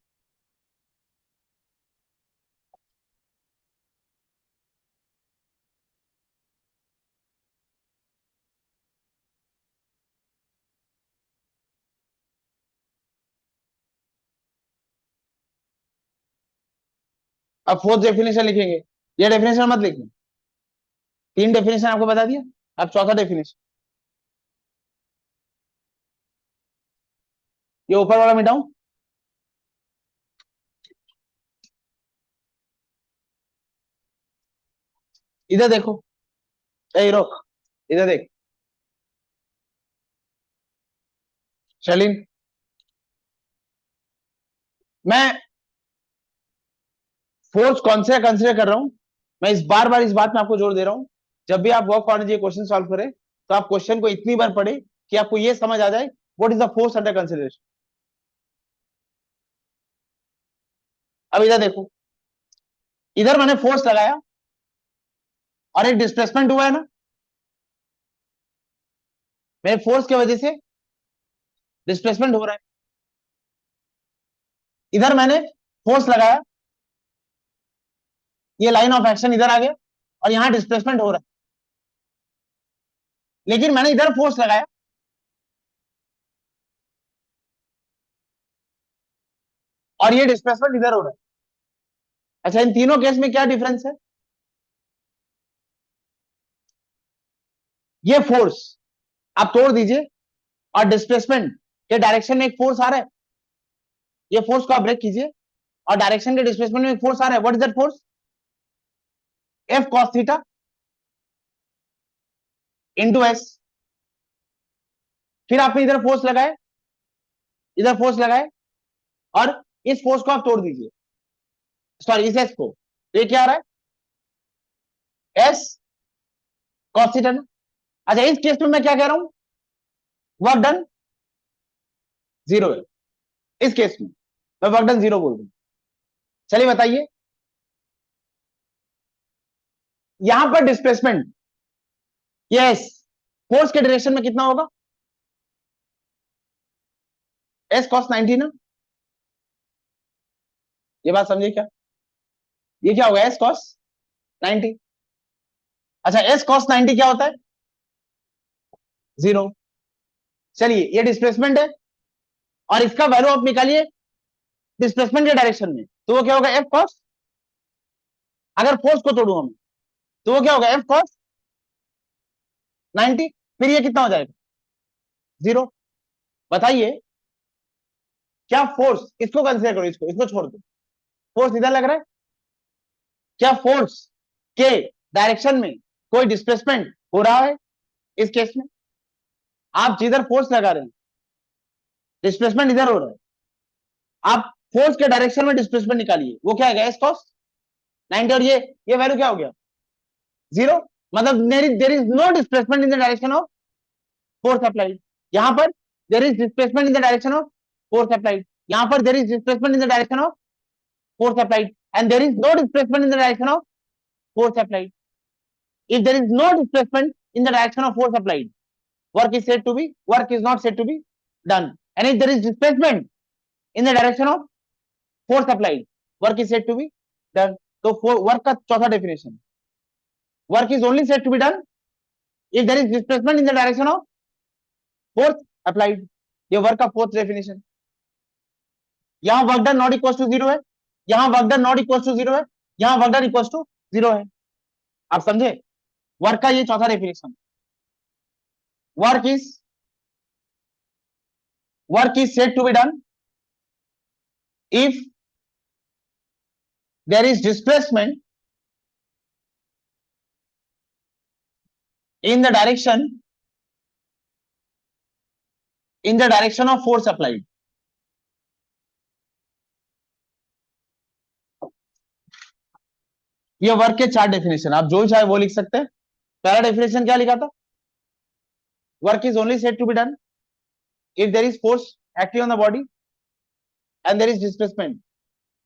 अब फोर्थ डेफिनेशन लिखेंगे, ये डेफिनेशन मत लिखना, तीन डेफिनेशन आपको बता दिया, अब चौथा डेफिनेशन, ये ऊपर वाला मिटाऊं, इधर देखो, ए रोक, इधर देख शलीन, मैं फोर्स कौन से कंसिडर कर रहा हूं, मैं इस बार बार इस बात में आपको जोर दे रहा हूं, जब भी आप वर्क ऑन ये क्वेश्चन सॉल्व करें तो आप क्वेश्चन को इतनी बार पढ़े कि आपको ये समझ आ जाए what is the force under consideration. अब इधर देखो, इधर मैंने फोर्स लगाया और एक डिस्प्लेसमेंट हुआ है ना, मेरे फोर्स की वजह से डिस्प्लेसमेंट हो रहा है। इधर मैंने फोर्स लगाया, ये लाइन ऑफ एक्शन इधर आ गया और यहां डिस्प्लेसमेंट हो रहा है, लेकिन मैंने इधर फोर्स लगाया और ये डिस्प्लेसमेंट इधर हो रहा है। अच्छा, इन तीनों केस में क्या डिफरेंस है, ये फोर्स आप तोड़ दीजिए और डिस्प्लेसमेंट के डायरेक्शन में एक फोर्स आ रहा है, ये फोर्स को आप ब्रेक कीजिए और डायरेक्शन के डिस्प्लेसमेंट में एक फोर्स आ रहा है, what is that force, F cos theta into S. फिर आपने इधर फोर्स लगाए, इधर फोर्स लगाए और इस फोर्स को आप तोड़ दीजिए, सॉरी इस एस को, ये क्या आ रहा है, एस कॉस थीटा ना। अच्छा, इस केस में मैं क्या कह रहा हूं, वर्क डन जीरो है, इस केस में मैं वर्क डन जीरो बोल रहा हूं। चलिए बताइए, यहां पर डिस्प्लेसमेंट, यस, फोर्स के डायरेक्शन में कितना होगा, एस कॉस 90 ना, ये बात समझिए क्या, ये क्या होगा, एस कॉस 90। अच्छा, एस कॉस 90 क्या होता है, 0। चलिए ये डिस्प्लेसमेंट है और इसका वैल्यू आप निकालिए डिस्प्लेसमेंट के डायरेक्शन में, तो वो क्या होगा एफ कॉस। अगर फोर्स को तोड़ू हम तो वो क्या होगा एफ कॉस 90। फिर ये कितना हो जाएगा 0। बताइए क्या फोर्स, इसको कंसीडर करो, इसको छोड़ दो, फोर्स इधर लग रहा है, क्या फोर्स के डायरेक्शन में कोई डिस्प्लेसमेंट हो रहा है? इस केस में आप जिधर फोर्स लगा रहे हैं डिस्प्लेसमेंट इधर हो रहा है, आप फोर्स के डायरेक्शन में डिस्प्लेसमेंट निकालिए, वो क्या है एस कॉस 90। और ये वैल्यू क्या हो गया 0। मतलब there is no displacement in the direction of force applied. यहां पर there is displacement in the direction of force applied, यहां पर there is displacement in the direction of force applied, and there is no displacement in the direction of force applied. If there is no displacement in the direction of force applied, work is not said to be done. And if there is displacement in the direction of force applied, work is said to be done. So work का चौथा definition, work is only said to be done if there is displacement in the direction of force applied. ये work का fourth definition. यहां work done not equal to 0 है, यहां work done not equal to 0 है, यहां work done equal to 0 है। आप समझे वर्क का ये चौथा definition. Work is said to be done if there is displacement in the direction of force applied। ये वर्क के चार डेफिनेशन, आप जो चाहे वो लिख सकते हैं। पहला डेफिनेशन क्या लिखा था, work is only said to be done if there is force acting on the body and there is displacement,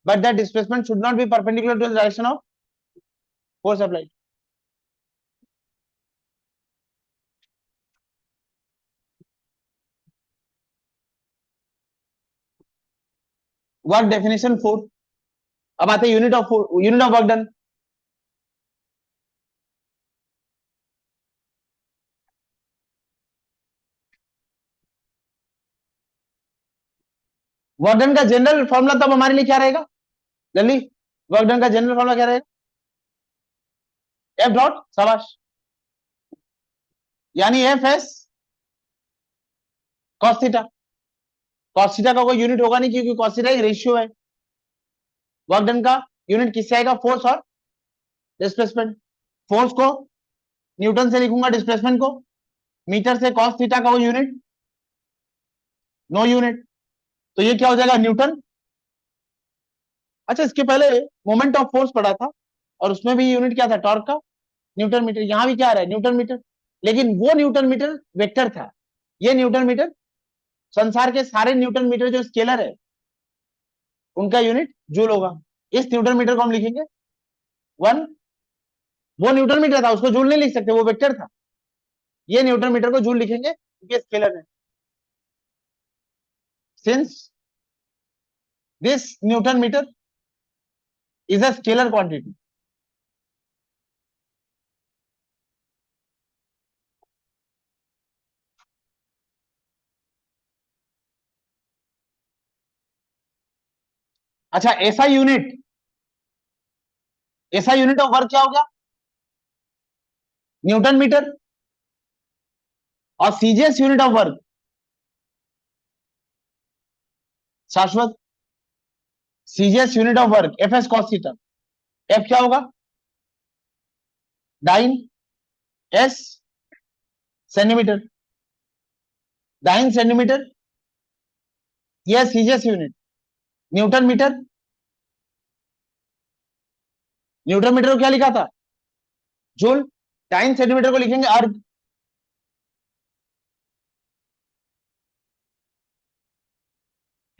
but that displacement should not be perpendicular to the direction of force applied। Work definition 4। अब आते हैं unit of work done. Work done का general formula तब हमारे लिए क्या रहेगा जल्दी, वर्क डन का जनरल फॉर्मूला क्या रहेगा एफ डॉट शाबाश, यानी F S cos theta. Cos theta का कोई यूनिट होगा नहीं क्योंकि कॉस थीटा एक रेशियो है। वर्क डन का यूनिट किससे आएगा फोर्स और डिस्प्लेसमेंट। फोर्स को न्यूटन से लिखूंगा, डिस्प्लेसमेंट को मीटर से, कॉस थीटा का वो यूनिट नो यूनिट, तो ये क्या हो जाएगा न्यूटन। अच्छा इसके पहले मोमेंट ऑफ फोर्स पढ़ा था और उसमें भी यूनिट क्या था टॉर्क का न्यूटन मीटर, यहां भी क्या आ रहा है न्यूटन मीटर, लेकिन वो न्यूटन मीटर वेक्टर था, ये न्यूटन मीटर संसार के सारे न्यूटन मीटर जो स्केलर है उनका यूनिट जूल होगा। इस न्यूटन मीटर को हम लिखेंगे 1। वो न्यूटन मीटर था उसको जूल नहीं लिख सकते, वो वेक्टर था। ये न्यूटन मीटर को जूल लिखेंगे क्योंकि स्केलर है। Since this newton metre is a scalar quantity, अच्छा ऐसा यूनिट ऑफ वर्क क्या हो गया न्यूटन मीटर, और CGS unit of work Shashwat, CGS unit of work F S cos theta. F क्या होगा dyne, S centimetre, dyne centimetre, यह CGS unit. Newton metre, newton metre को क्या लिखा था जूल, डाइन सेंटीमीटर को लिखेंगे अर्ग।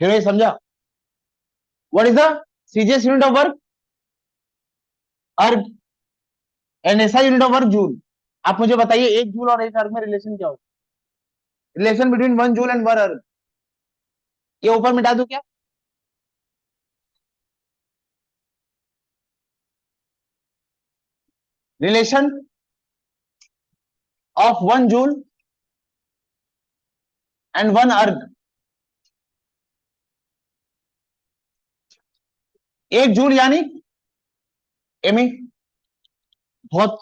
फिर ये समझा what is the CGS unit of work अर्ग एंड ऐसा यूनिट ऑफ वर्क जूल। आप मुझे बताइए एक जूल और एक अर्ग में रिलेशन क्या होगा, रिलेशन बिटवीन 1 जूल एंड 1 अर्ग, ये ऊपर मिटा दूं क्या, रिलेशन ऑफ 1 जूल and 1 अर्ग। 1 जूल यानी एमी। बहुत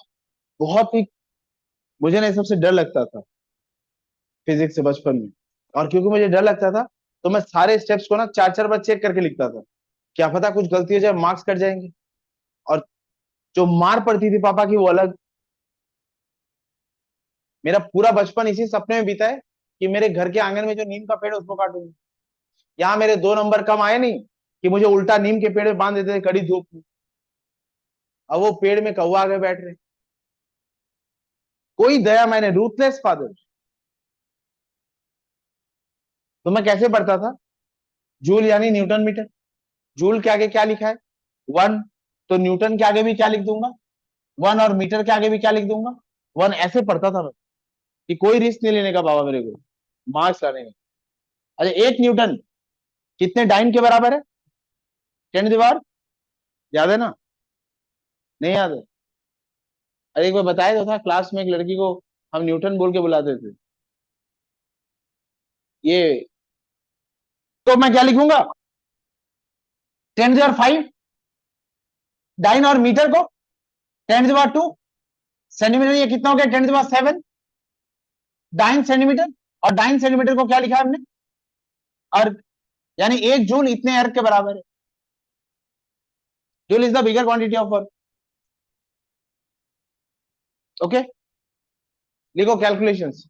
बहुत ही मुझे ना सबसे डर लगता था फिजिक्स से बचपन में, और क्योंकि मुझे डर लगता था तो मैं सारे स्टेप्स को ना 4-4 बार चेक करके लिखता था, क्या पता कुछ गलती हो जाए, मार्क्स कट जाएंगे। और जो मार पड़ती थी पापा की वो अलग। मेरा पूरा बचपन इसी सपने में बीता है कि मेरे घर के आंगन में जो नीम का पेड़ है उसको काटूंगा। यहाँ मेरे 2 नंबर कम आए नहीं कि मुझे उल्टा नीम के पेड़ में बांध देते थे कड़ी धूप में। अब वो पेड़ में कौवा आगे बैठ रहे, कोई दया मैंने, रूथलेस फादर। तो मैं कैसे पढ़ता था? जूल यानी न्यूटन मीटर। जूल के आगे क्या लिखा है? 1। तो न्यूटन के आगे भी क्या लिख दूंगा? 1। और मीटर के आगे भी क्या लिख दूंगा? 1। ऐसे पढ़ता था मैं कि कोई रिस्क नहीं लेने का बाबा मेरे को मार्क्स लाने में। अच्छा, 1 न्यूटन कितने डाइन के बराबर है? 10 दीवार, याद है ना? नहीं याद है? अरे एक बार बताया तो था, क्लास में एक लड़की को हम न्यूटन बोल के बुलाते थे। ये तो मैं क्या लिखूंगा? 10^5 डाइन, और मीटर को 10^2 सेंटीमीटर। ये कितना हो गया? 10^7 डाइन सेंटीमीटर। और डाइन सेंटीमीटर को क्या लिखा है हमने? अर्ग। यानी 1 जूल इतने अर्ग के बराबर है। Joule is the bigger quantity of work. Okay, लिखो कैलकुलेशंस।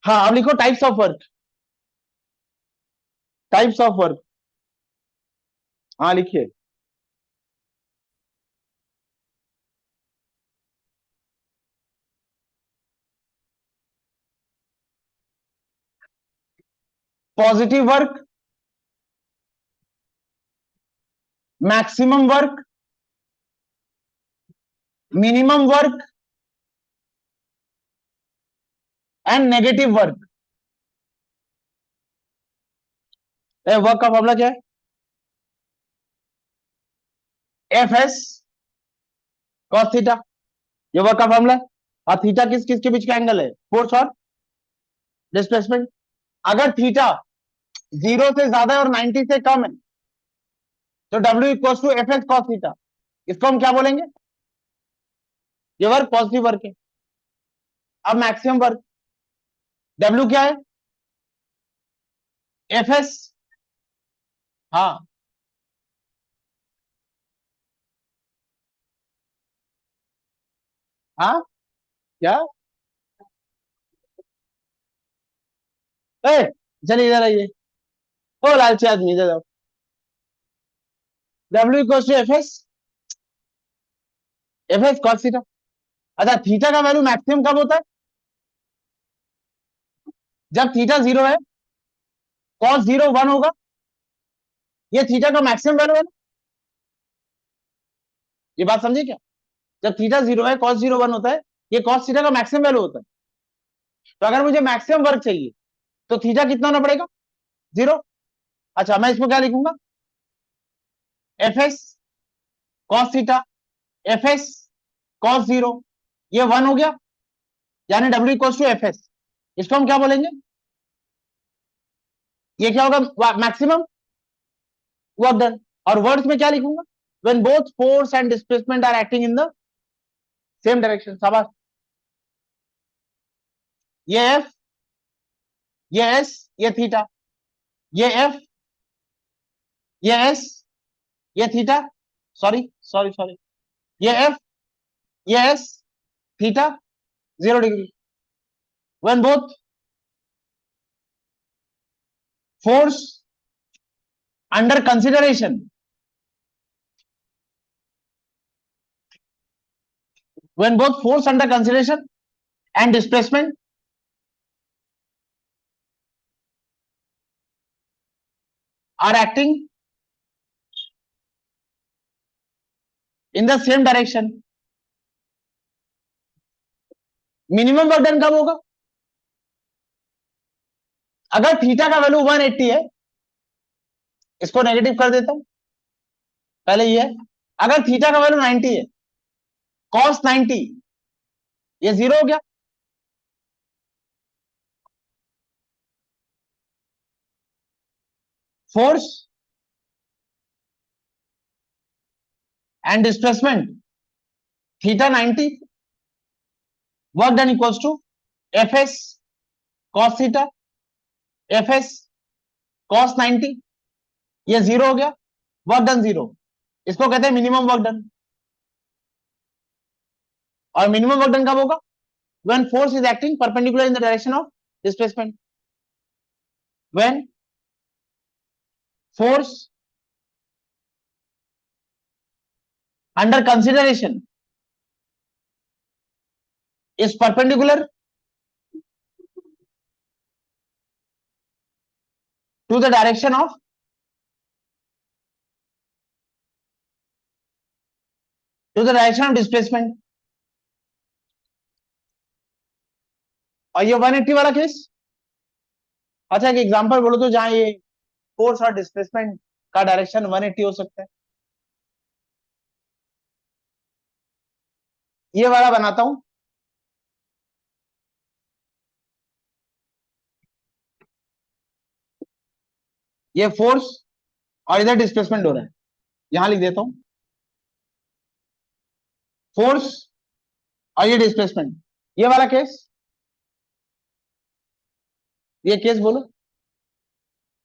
हाँ, अब लिखो types of work. Types of work, हाँ लिखिए। Positive work, maximum work, minimum work and negative work. Work का फॉर्मूला क्या है? एफ एस कॉस थीटा, ये वर्क का फॉर्मूला है। और थीटा किस किस के बीच का एंगल है? फोर्स और डिस्प्लेसमेंट। अगर थीटा 0 से ज्यादा है और 90 से कम है तो W equal to F S cos theta. इसको हम क्या बोलेंगे? ये वर्क पॉजिटिव वर्क है। अब मैक्सिमम वर्क, W क्या है? F S. हाँ, हाँ, क्या? ए, चलिए इधर आइए। ओ लालची आदमी, इधर आओ। W equal to F S cos theta. अच्छा, थीटा का वैल्यू मैक्सिमम कब होता है? जब थीटा 0 है, कॉस 0 1 होगा। ये थीटा का मैक्सिमम वैल्यू है ना? ये बात समझे क्या? जब थीटा 0 है, कॉस 0 1 होता है। ये कॉस थीटा का मैक्सिमम वैल्यू होता है। तो अगर मुझे मैक्सिमम वर्क चाहिए तो थीटा कितना होना पड़ेगा? 0। अच्छा, मैं इसको क्या लिखूंगा? F S cos theta, F S cos 0, ये 1 हो गया। यानी W equal to F S. इसको हम क्या बोलेंगे? ये क्या होगा? Maximum work done. और वर्ड्स में क्या लिखूंगा? When both force and displacement are acting in the same direction. शाबाश। ये एफ, ये एस, ये थीटा, ये एफ, ये एस, ये थीटा, सॉरी सॉरी सॉरी, ये एफ, ये S, theta 0 degree. When both force under consideration, when both force under consideration and displacement are acting in the same direction, minimum work done कब होगा? अगर theta का value 180 है, इसको negative कर देता हूं पहले। ये है, अगर थीटा का वैल्यू 90 है, कॉस 90, ये 0 हो गया। Force and displacement theta 90, work done equals to F S cos theta F S cos 90, ये जीरो हो गया, वर्क डन जीरो। इसको कहते हैं मिनिमम वर्क डन। और मिनिमम वर्क डन कब होगा? when force is acting perpendicular in the direction of displacement, when force under consideration is perpendicular to the direction of displacement। और ये 180 वाला केस, अच्छा एक एग्जांपल बोलो तो जहां ये फोर्स और डिस्प्लेसमेंट का डायरेक्शन 180 हो सकता है। ये वाला बनाता हूं, ये फोर्स और इधर डिस्प्लेसमेंट हो रहा है, यहां लिख देता हूं फोर्स और ये डिस्प्लेसमेंट, ये वाला केस, ये केस बोलो,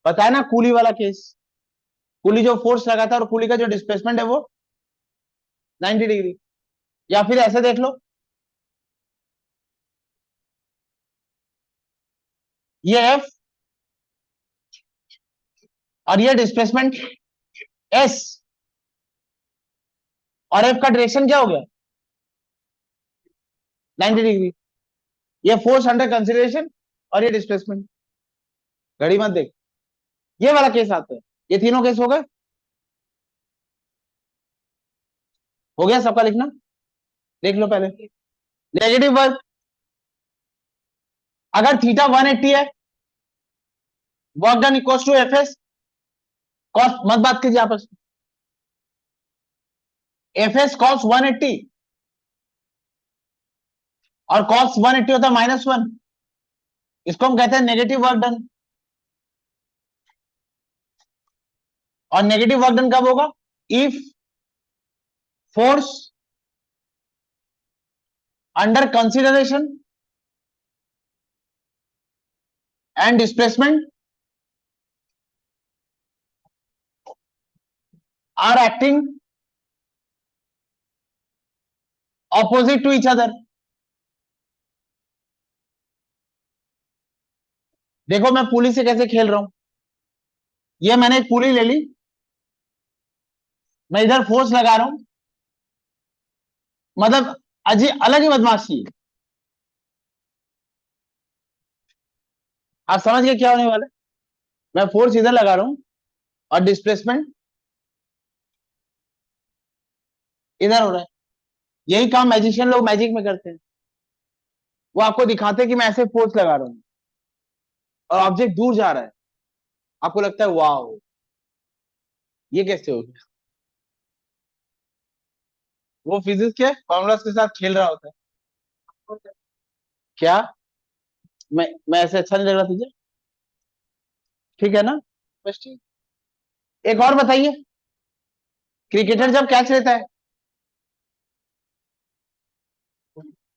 बताया ना कूली वाला केस, कूली जो फोर्स लगाता है और कूली का जो डिस्प्लेसमेंट है वो 90 डिग्री। या फिर ऐसे देख लो, ये एफ और ये डिस्प्लेसमेंट एस, और एफ का डायरेक्शन क्या हो गया 90 डिग्री। ये फोर्स अंडर कंसिडरेशन और ये डिस्प्लेसमेंट, घड़ी मत देख, ये वाला केस आता है। ये तीनों केस हो गए, हो गया सबका लिखना, देख लो पहले। नेगेटिव वर्क, अगर थीटा 180 है, work done equals to F S cos, मत बात कीजिए आपस में, एफ एस कॉस 180 और कॉस 180 होता है -1, इसको हम कहते हैं नेगेटिव वर्क डन। और नेगेटिव वर्क डन कब होगा? If force under consideration and displacement are acting opposite to each other. देखो मैं पुली से कैसे खेल रहा हूं, ये मैंने एक पुली ले ली, मैं इधर फोर्स लगा रहा हूं, मतलब अजीब अलग ही बदमाशी है। आप समझ गए क्या होने वाला है? मैं फोर्स इधर लगा रहा हूं और डिस्प्लेसमेंट इधर हो रहा है। यही काम मैजिशियन लोग मैजिक में करते हैं, वो आपको दिखाते हैं कि मैं ऐसे फोर्स लगा रहा हूं और ऑब्जेक्ट दूर जा रहा है, आपको लगता है वाओ ये कैसे हो गया। वो फिजिक्स के फॉर्मूलास के साथ खेल रहा होता है। क्या मैं ऐसे अच्छा नहीं लग रहा तुझे? ठीक है ना, बस ठीक। एक और बताइए, क्रिकेटर जब कैच लेता है,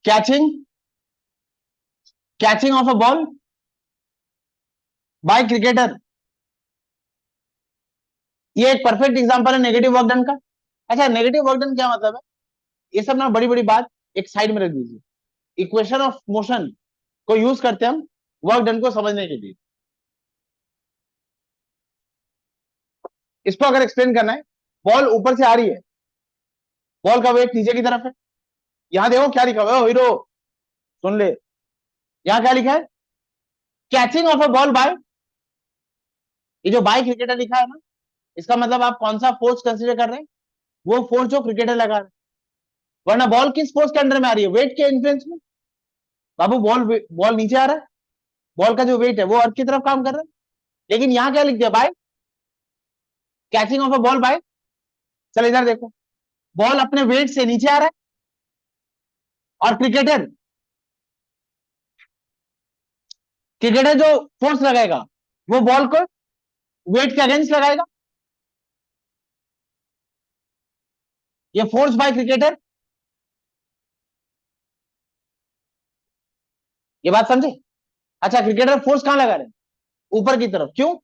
catching catching of a ball bye cricketer, ये एक परफेक्ट एग्जांपल है नेगेटिव वर्क डन का। अच्छा नेगेटिव वर्क डन क्या मतलब है, ये सब ना बड़ी बड़ी बात एक साइड में रख दीजिए, इक्वेशन ऑफ मोशन को यूज करते हैं हम वर्क डन को समझने के लिए। इसको अगर एक्सप्लेन करना है, बॉल ऊपर से आ रही है, बॉल का वेट नीचे की तरफ है, यहां देखो क्या लिखा हुआ है, हीरो सुन ले, यहां क्या लिखा है, catching of a ball bye, ये जो बाय क्रिकेटर लिखा है ना, इसका मतलब आप कौन सा फोर्स कंसीडर कर रहे हैं, वो फोर्स जो क्रिकेटर लगा रहे हैं। वरना बॉल किस फोर्स के अंडर में आ रही है, वेट के इन्फ्लुएंस में। बाबू बॉल बॉल नीचे आ रहा है, बॉल का जो वेट है वो अर्थ की तरफ काम कर रहा है, लेकिन यहां क्या लिख दिया, by catching of a ball by. चल इधर देखो, बॉल अपने वेट से नीचे आ रहा है और क्रिकेटर क्रिकेटर जो फोर्स लगाएगा वो बॉल को वेट के अगेंस्ट लगाएगा, ये फोर्स बाय क्रिकेटर, ये बात समझे? अच्छा, क्रिकेटर फोर्स कहां लगा रहे हैं? ऊपर की तरफ, क्यों?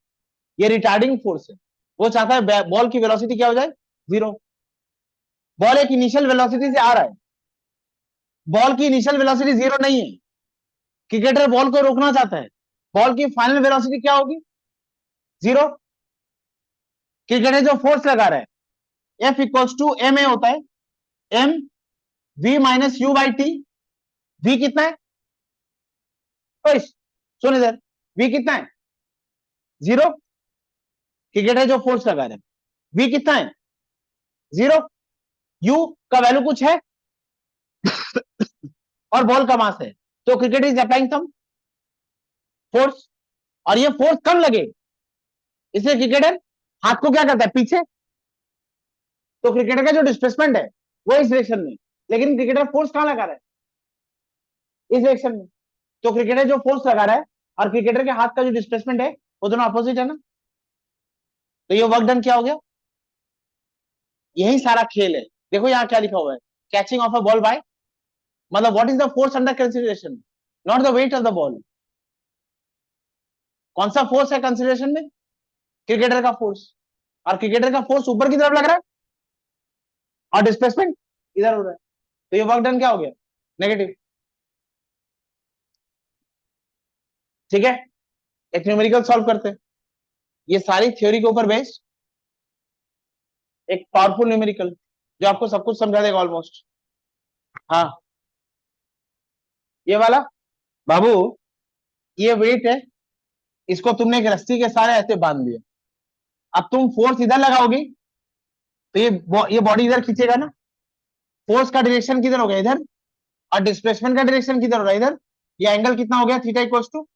ये रिटार्डिंग फोर्स है, वो चाहता है बॉल की वेलोसिटी क्या हो जाए, 0। बॉल एक इनिशियल वेलोसिटी से आ रहा है, बॉल की इनिशियल वेलोसिटी 0 नहीं है, क्रिकेटर बॉल को रोकना चाहता है, बॉल की फाइनल वेलोसिटी क्या होगी, 0। क्रिकेटर जो फोर्स लगा रहा है F equals to M A होता है, M V minus U by T. V कितना है, तो सुन इधर, वी कितना है, 0। क्रिकेटर जो फोर्स लगा रहे हैं, वी कितना है, 0। यू का वैल्यू कुछ है और बॉल का मास है, तो cricket is applying some force, और ये फोर्स कम लगे, इसलिए क्रिकेटर हाथ को क्या करता है, पीछे। तो क्रिकेटर का जो डिस्प्लेसमेंट है वो इस डायरेक्शन में, लेकिन क्रिकेटर फोर्स कहां लगा रहा है, इस डायरेक्शन में। तो क्रिकेटर जो फोर्स लगा रहा है और क्रिकेटर के हाथ का जो डिस्प्लेसमेंट है वो दोनों अपोजिट है ना, तो ये वर्क डन क्या हो गया, यही सारा खेल है। देखो यहाँ क्या लिखा हुआ है, catching of a ball by, मतलब what is the force under consideration, not the weight of the ball. कौन सा फोर्स है कंसिडरेशन में, क्रिकेटर का फोर्स, और क्रिकेटर का फोर्स ऊपर की तरफ लग रहा है और डिस्प्लेसमेंट इधर हो रहा है, तो ये वर्क डन क्या हो गया, नेगेटिव। ठीक है, एक न्यूमेरिकल सॉल्व करते हैं, ये सारी थ्योरी के ऊपर बेस्ड एक पावरफुल न्यूमेरिकल जो आपको सब कुछ समझा देगा ऑलमोस्ट। हाँ, ये वाला बाबू, ये वेट है, इसको तुमने एक रस्सी के सारे ऐसे बांध दिया, अब तुम फोर्स इधर लगाओगी तो ये बॉडी इधर खींचेगा ना, फोर्स का डायरेक्शन किधर हो गया, इधर, और डिस्प्लेसमेंट का डायरेक्शन किधर हो रहा है, इधर। ये एंगल कितना हो गया, थीटा इक्वल्स टू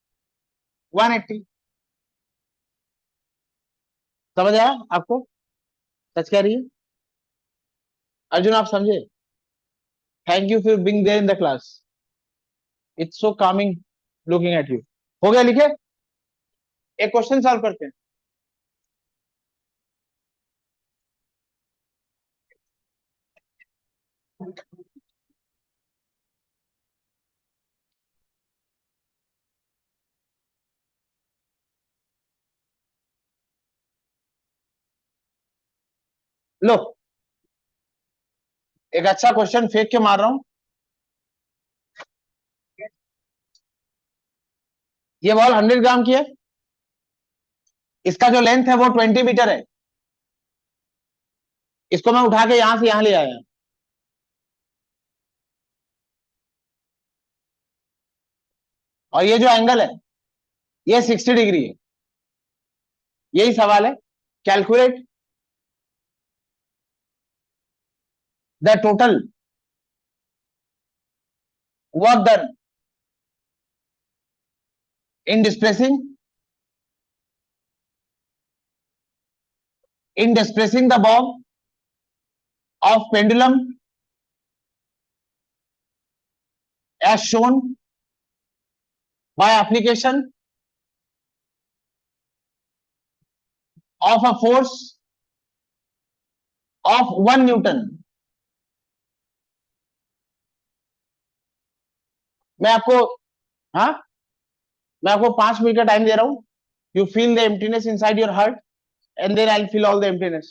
180। समझ आया आपको, सच कह रही है अर्जुन, आप समझे? Thank you for being there in the class, it's so calming looking at you. हो गया, लिखे, एक क्वेश्चन सॉल्व करते हैं। लो, एक अच्छा क्वेश्चन फेंक के मार रहा हूं। ये बॉल 100 ग्राम की है, इसका जो लेंथ है वो 20 मीटर है, इसको मैं उठा के यहां से यहां ले आया, और ये जो एंगल है ये 60 डिग्री है। यही सवाल है, calculate the total work done in displacing the bob of pendulum as shown by application of a force of 1 Newton। मैं आपको, हाँ, मैं आपको 5 मिनट का टाइम दे रहा हूं, you feel the emptiness inside your heart and then I feel all the emptiness.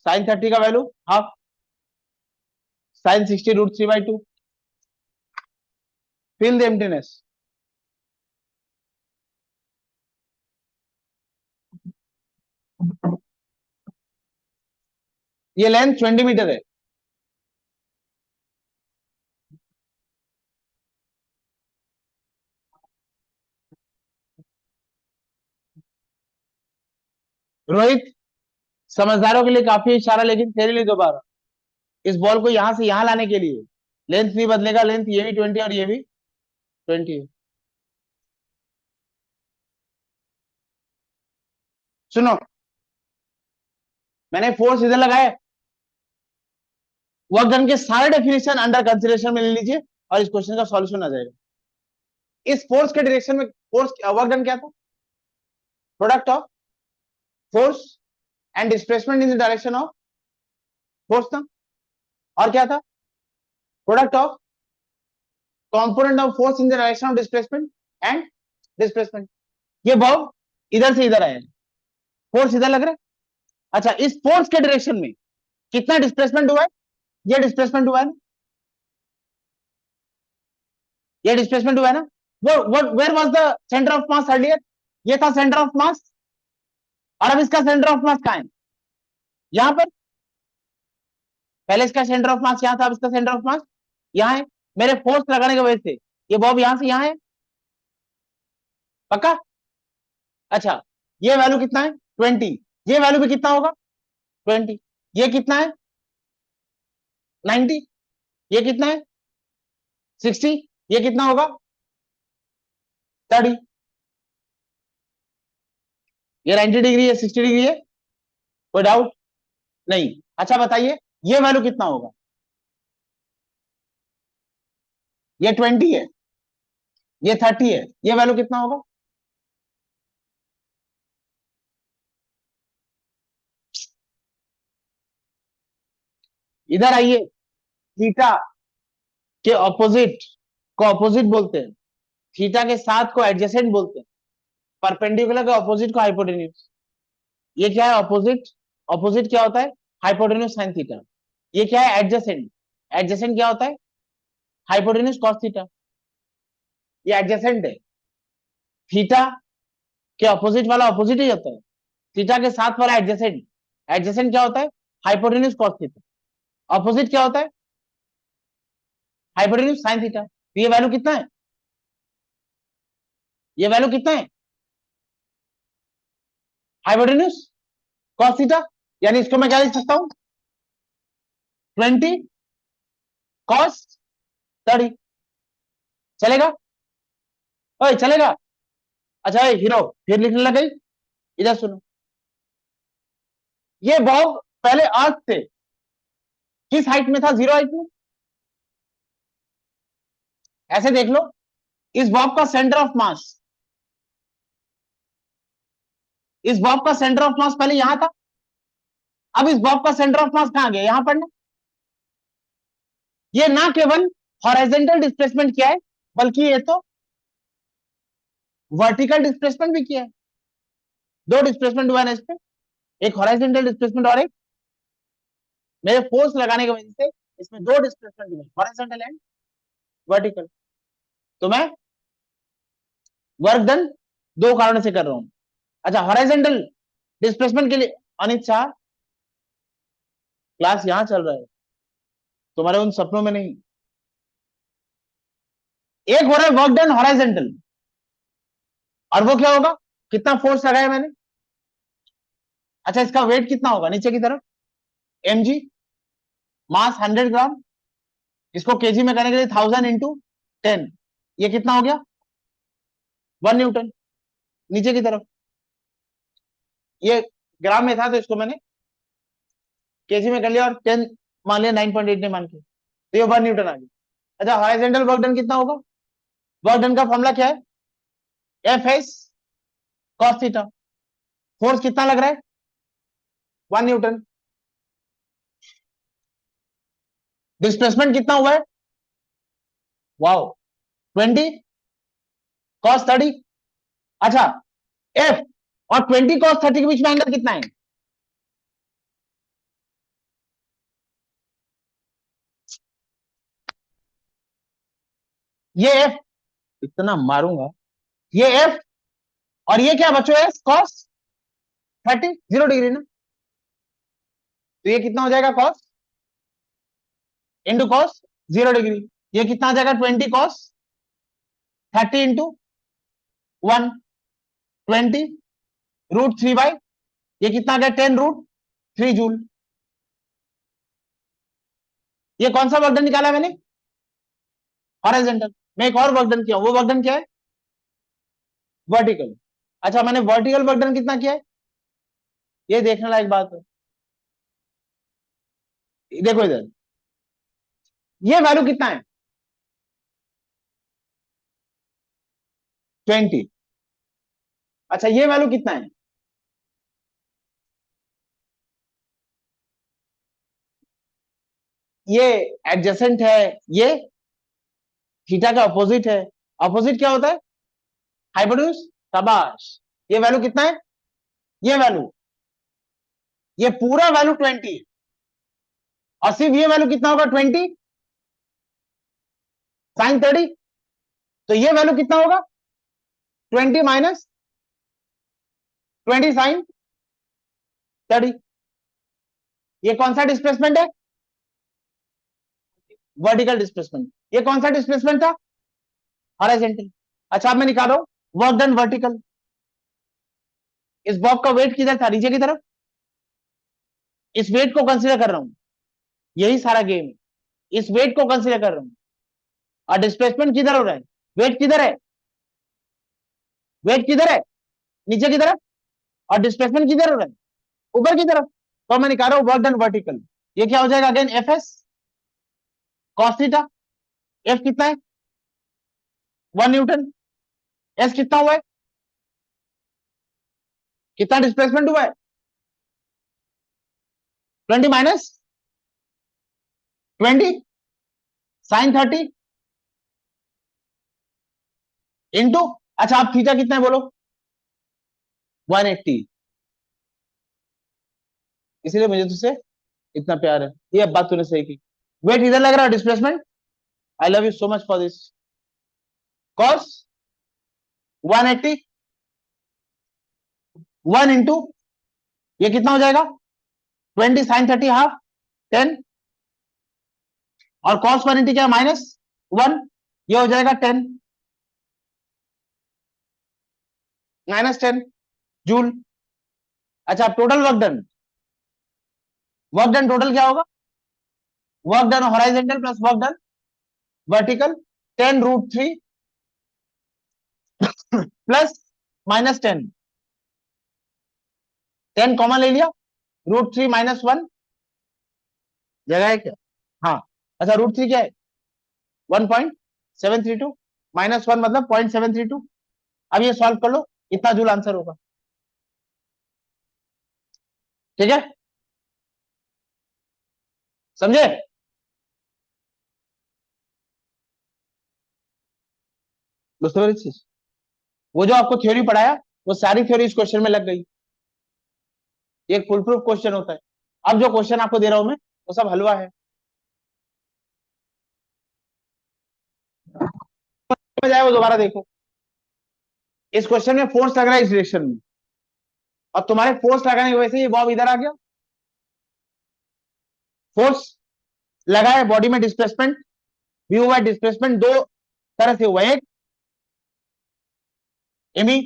Sine 30 का वैल्यू half, sine 60 root 3/2, feel the emptiness. ये लेंथ 20 मीटर है, रोहित समझदारों के लिए काफी इशारा, लेकिन तेरे लिए दोबारा, इस बॉल को यहां से यहां लाने के लिए लेंथ नहीं बदलेगा, लेंथ ये भी 20 और ये भी 20 है। सुनो, मैंने फोर्स इधर लगाया, वर्क डन के सारे डेफिनेशन अंडर कंसीडरेशन में ले लीजिए और इस क्वेश्चन का सॉल्यूशन आ जाएगा। इस फोर्स के डायरेक्शन में फोर्स वर्क डन क्या था, product of force and displacement in the direction of force था, और क्या था, product of component of force in the direction of displacement and displacement. ये बॉब इधर से इधर आया, फोर्स इधर लग रहा है। अच्छा, इस फोर्स के डायरेक्शन में कितना डिस्प्लेसमेंट हुआ है, ये डिस्प्लेसमेंट हुआ है ना, ये डिस्प्लेसमेंट हुआ है ना। वो where was the centre of mass earlier, ये था सेंटर ऑफ मास, और अब इसका सेंटर ऑफ मास कहां है, यहां पर। पहले इसका सेंटर ऑफ मास यहां था, अब इसका सेंटर ऑफ मास यहां है। मेरे फोर्स लगाने की वजह से ये बॉब यहां से यहां है, पक्का। अच्छा, ये वैल्यू कितना है 20, ये वैल्यू भी कितना होगा 20, ये कितना है 90, ये कितना है 60, ये कितना होगा 30, ये 90 डिग्री है 60 डिग्री है, कोई डाउट नहीं। अच्छा बताइए ये वैल्यू कितना होगा, ये 20 है, ये 30 है, ये वैल्यू कितना होगा, इधर आइए। थीटा के ऑपोजिट को ऑपोजिट बोलते हैं, थीटा के साथ को एडजेसेंट बोलते हैं, परपेंडिकुलर के ऑपोजिट को हाइपोटेन्यूज। ये क्या है ऑपोजिट, ऑपोजिट क्या होता है हाइपोटेन्यूज साइन थीटा। ये क्या है एडजेसेंट, एडजेसेंट क्या होता है हाइपोटेन्यूज कॉस थीटा, ये एडजेसेंट है। थीटा के ऑपोजिट वाला ऑपोजिट ही होता है, थीटा के साथ वाला एडजेसेंट, एडजेसेंट क्या होता है हाइपोटेन्यूज कॉस थीटा, ऑपोजिट क्या होता है हाइपोटेन्यूज साइन थीटा। तो ये वैल्यू कितना है, ये वैल्यू कितना है हाइपोटेन्यूज कॉस थीटा, यानी इसको मैं क्या लिख सकता हूं 20 कॉस 30, चलेगा ओए चलेगा। अच्छा हीरो फिर लिखने लग गई, इधर सुनो। ये बॉब पहले अर्थ से किस हाइट में था, 0 हाइट में। ऐसे देख लो, इस बॉब का सेंटर ऑफ मास, इस बॉब का सेंटर ऑफ मास पहले यहां था, अब इस बॉब का सेंटर ऑफ मास कहां गया, यहां पर ना। ये ना केवल हॉरिजॉन्टल डिस्प्लेसमेंट किया है, बल्कि ये तो वर्टिकल डिस्प्लेसमेंट भी किया है। दो डिस्प्लेसमेंट हुआ है ना इस पे, एक हॉरिजॉन्टल डिस्प्लेसमेंट और एक मेरे फोर्स लगाने की वजह से इसमें दो डिस्प्लेसमेंट हुए, हॉरिजॉन्टल एंड वर्टिकल। तो मैं वर्क डन दो कारणों से कर रहा हूं। अच्छा, हॉरिजॉन्टल डिस्प्लेसमेंट के लिए अनित शाह क्लास यहां चल रहा है, तुम्हारे उन सपनों में नहीं। एक हो रहा है वर्क डन हॉरिजॉन्टल, और वो क्या होगा, कितना फोर्स लगाया मैंने। अच्छा, इसका वेट कितना होगा नीचे की तरफ, mg, मास 100 ग्राम, इसको केजी में करने के लिए 1000 इंटू 10, ये कितना हो गया 1 न्यूटन नीचे की तरफ। ये ग्राम में था तो इसको मैंने केजी में कर लिया, और 10 मान लिया, 9.8 ने मान के, तो ये 1 न्यूटन आ गया। अच्छा, हॉरिजॉन्टल वर्क डन कितना होगा, वर्क डन का फॉर्मूला क्या है, F S cos theta. Force कितना लग रहा है 1 न्यूटन, डिस्प्लेसमेंट कितना हुआ है वाओ 20 कॉस 30। अच्छा, एफ और 20 कॉस 30 के बीच में एंगल कितना है, ये एफ, इतना मारूंगा, ये एफ और ये क्या बच्चों एस कॉस 30, 0 डिग्री ना। तो ये कितना हो जाएगा कॉस इंटू कॉस 0 डिग्री, ये कितना आ जाएगा 20 कॉस 30 इंटू 1, 20 रूट 3 बाई, ये कितना आ गया 10 रूट 3 जूल। ये कौन सा वर्क डन निकाला मैंने हॉरिजॉन्टल। मैं एक और वर्क डन किया, वो वर्क डन क्या है वर्टिकल। अच्छा, मैंने वर्टिकल वर्क डन कितना किया है, ये देखने लायक बात है। देखो इधर, ये वैल्यू कितना है 20। अच्छा ये वैल्यू कितना है, ये एडजेसेंट है, ये थीटा का अपोजिट है। अपोजिट क्या होता है, हाइपोटेन्यूज। शाबाश, ये वैल्यू कितना है, ये वैल्यू, ये पूरा वैल्यू 20 है, और सिर्फ ये वैल्यू कितना होगा 20 साइन 30, तो ये वैल्यू कितना होगा 20 माइनस 20 साइन 30। ये कौन सा डिस्प्लेसमेंट है, वर्टिकल डिस्प्लेसमेंट। ये कौन सा डिस्प्लेसमेंट था, हॉरिजॉन्टल। अच्छा अब मैं निकाल रहा हूं वर्क डन वर्टिकल। इस बॉब का वेट किधर था, नीचे की तरफ, इस वेट को कंसीडर कर रहा हूं, यही सारा गेम है, इस वेट को कंसीडर कर रहा हूं। और डिस्प्लेसमेंट किधर हो रहा है, वेट किधर है, वेट किधर है, नीचे की तरफ, और डिस्प्लेसमेंट किधर हो रहा है, ऊपर की तरफ। तो मैं निकाल रहा हूं वर्क डन वर्टिकल। ये क्या हो जाएगा again, F S cos theta. F कितना है 1 न्यूटन, एस कितना हुआ है, कितना डिस्प्लेसमेंट हुआ है 20 माइनस 20 साइन 30 इंटू, अच्छा आप थीटा कितना है बोलो 180। इसीलिए मुझे तुझसे इतना प्यार है, ये अब बात तूने सही की। वेट इधर लग रहा है, displacement, I love you so much for this. Cos 180 1 into, ये कितना हो जाएगा 20 साइन 30 हाफ 10, और कॉस 180 क्या -1, ये हो जाएगा 10 -10 जूल। अच्छा अब total work done, work done total क्या होगा, work done horizontal plus work done vertical 10√3 plus -10, 10 common ले लिया, √3 -1 जगह है क्या, हाँ। अच्छा √3 क्या है 1.732 -1 मतलब 0.732। अब ये सॉल्व कर लो, इतना जूल आंसर होगा, ठीक है, समझे। दोस्तों मेरी चीज, वो जो आपको थ्योरी पढ़ाया वो सारी थ्योरी इस क्वेश्चन में लग गई, ये एक फुल प्रूफ क्वेश्चन होता है। अब जो क्वेश्चन आपको दे रहा हूं मैं वो सब हलवा है, समझ आया वो दोबारा देखो। इस क्वेश्चन में फोर्स लग रहा है इस डायरेक्शन में, और तुम्हारे फोर्स लगाने की वजह से ये बॉब इधर आ गया, फोर्स लगा है बॉडी में, डिस्प्लेसमेंट भी हुआ है, डिस्प्लेसमेंट दो तरह से हुआ है, एक एमी,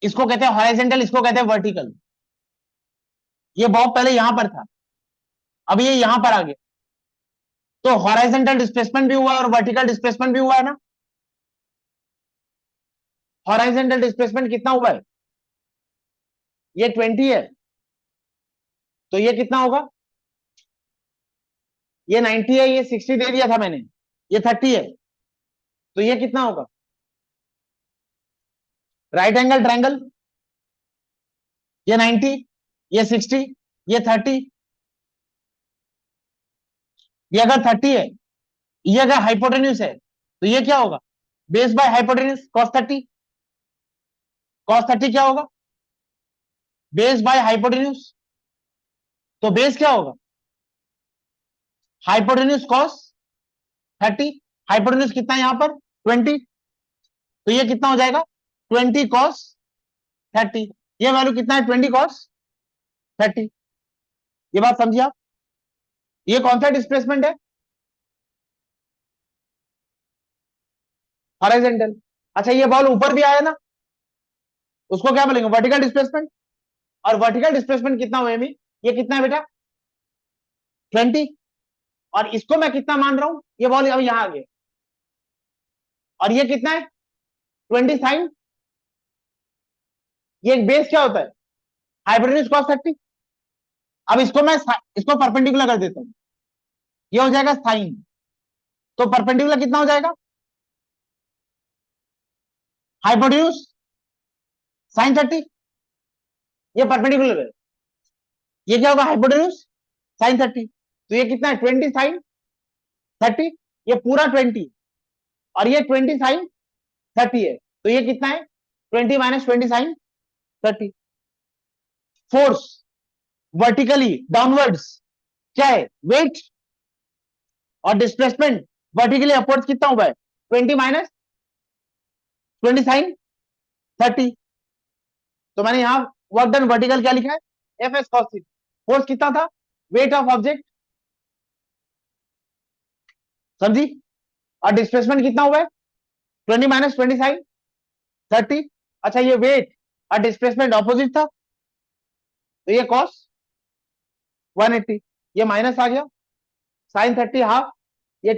इसको कहते हैं हॉरिजॉन्टल, इसको कहते हैं वर्टिकल। ये बॉब पहले यहां पर था, अब ये यहां पर आ गया, तो हॉरिजॉन्टल डिस्प्लेसमेंट भी हुआ है और वर्टिकल डिस्प्लेसमेंट भी हुआ है ना। हॉरिजॉन्टल डिस्प्लेसमेंट कितना हुआ है, ये 20 है, तो ये कितना होगा, ये 90 है, ये 60 दे दिया था मैंने, ये 30 है, तो ये कितना होगा, राइट एंगल ट्रायंगल, ये 90, ये 60, ये 30, ये अगर 30 है, ये अगर हाइपोटेन्यूज है, तो ये क्या होगा, base by hypotenuse cos 30, cos 30 क्या होगा, बेस बाय हाइपोटेन्यूज, तो बेस क्या होगा हाइपोटेन्यूज cos 30, हाइपोटेन्यूज कितना है यहां पर 20, तो ये कितना हो जाएगा 20 cos 30, ये वैल्यू कितना है 20 cos 30। ये बात समझिए आप, ये कौन सा डिस्प्लेसमेंट है, हॉरिजॉन्टल। अच्छा ये बॉल ऊपर भी आया ना, उसको क्या बोलेंगे वर्टिकल डिस्प्लेसमेंट, और वर्टिकल डिस्प्लेसमेंट कितना हुआ अभी, ये कितना है बेटा 20, और इसको मैं कितना मान रहा हूं, ये बॉल अभी यहां आ गया, और ये कितना है 20 साइन, ये एक बेस क्या होता है हाइपोटेन्यूज cos 30। अब इसको मैं इसको परपेंडिकुलर कर देता हूं, ये हो जाएगा साइन, तो परपेंडिकुलर कितना हो जाएगा हाइपोटेन्यूज साइन 30, ये परपेंडिकुलर है, ये क्या होगा हाइपोटेन्यूज साइन 30, तो ये कितना है 20 साइन 30, ये पूरा 20 और ये 20 साइन 30 है, तो ये कितना है 20 minus 20 sine 30। Force vertically downwards क्या है वेट, और डिस्प्लेसमेंट वर्टिकली अपवर्ड्स कितना हुआ है 20 माइनस 20 साइन 30, तो मैंने यहां वर्क डन वर्टिकल क्या लिखा है F S cos theta. Force कितना था वेट ऑफ ऑब्जेक्ट, समझी, और डिस्प्लेसमेंट कितना हुआ है 20 माइनस 20 साइन 30। अच्छा ये वेट और डिस्प्लेसमेंट ऑपोजिट था, तो ये कॉस 180, ये माइनस आ गया साइन 30 हाफ, ये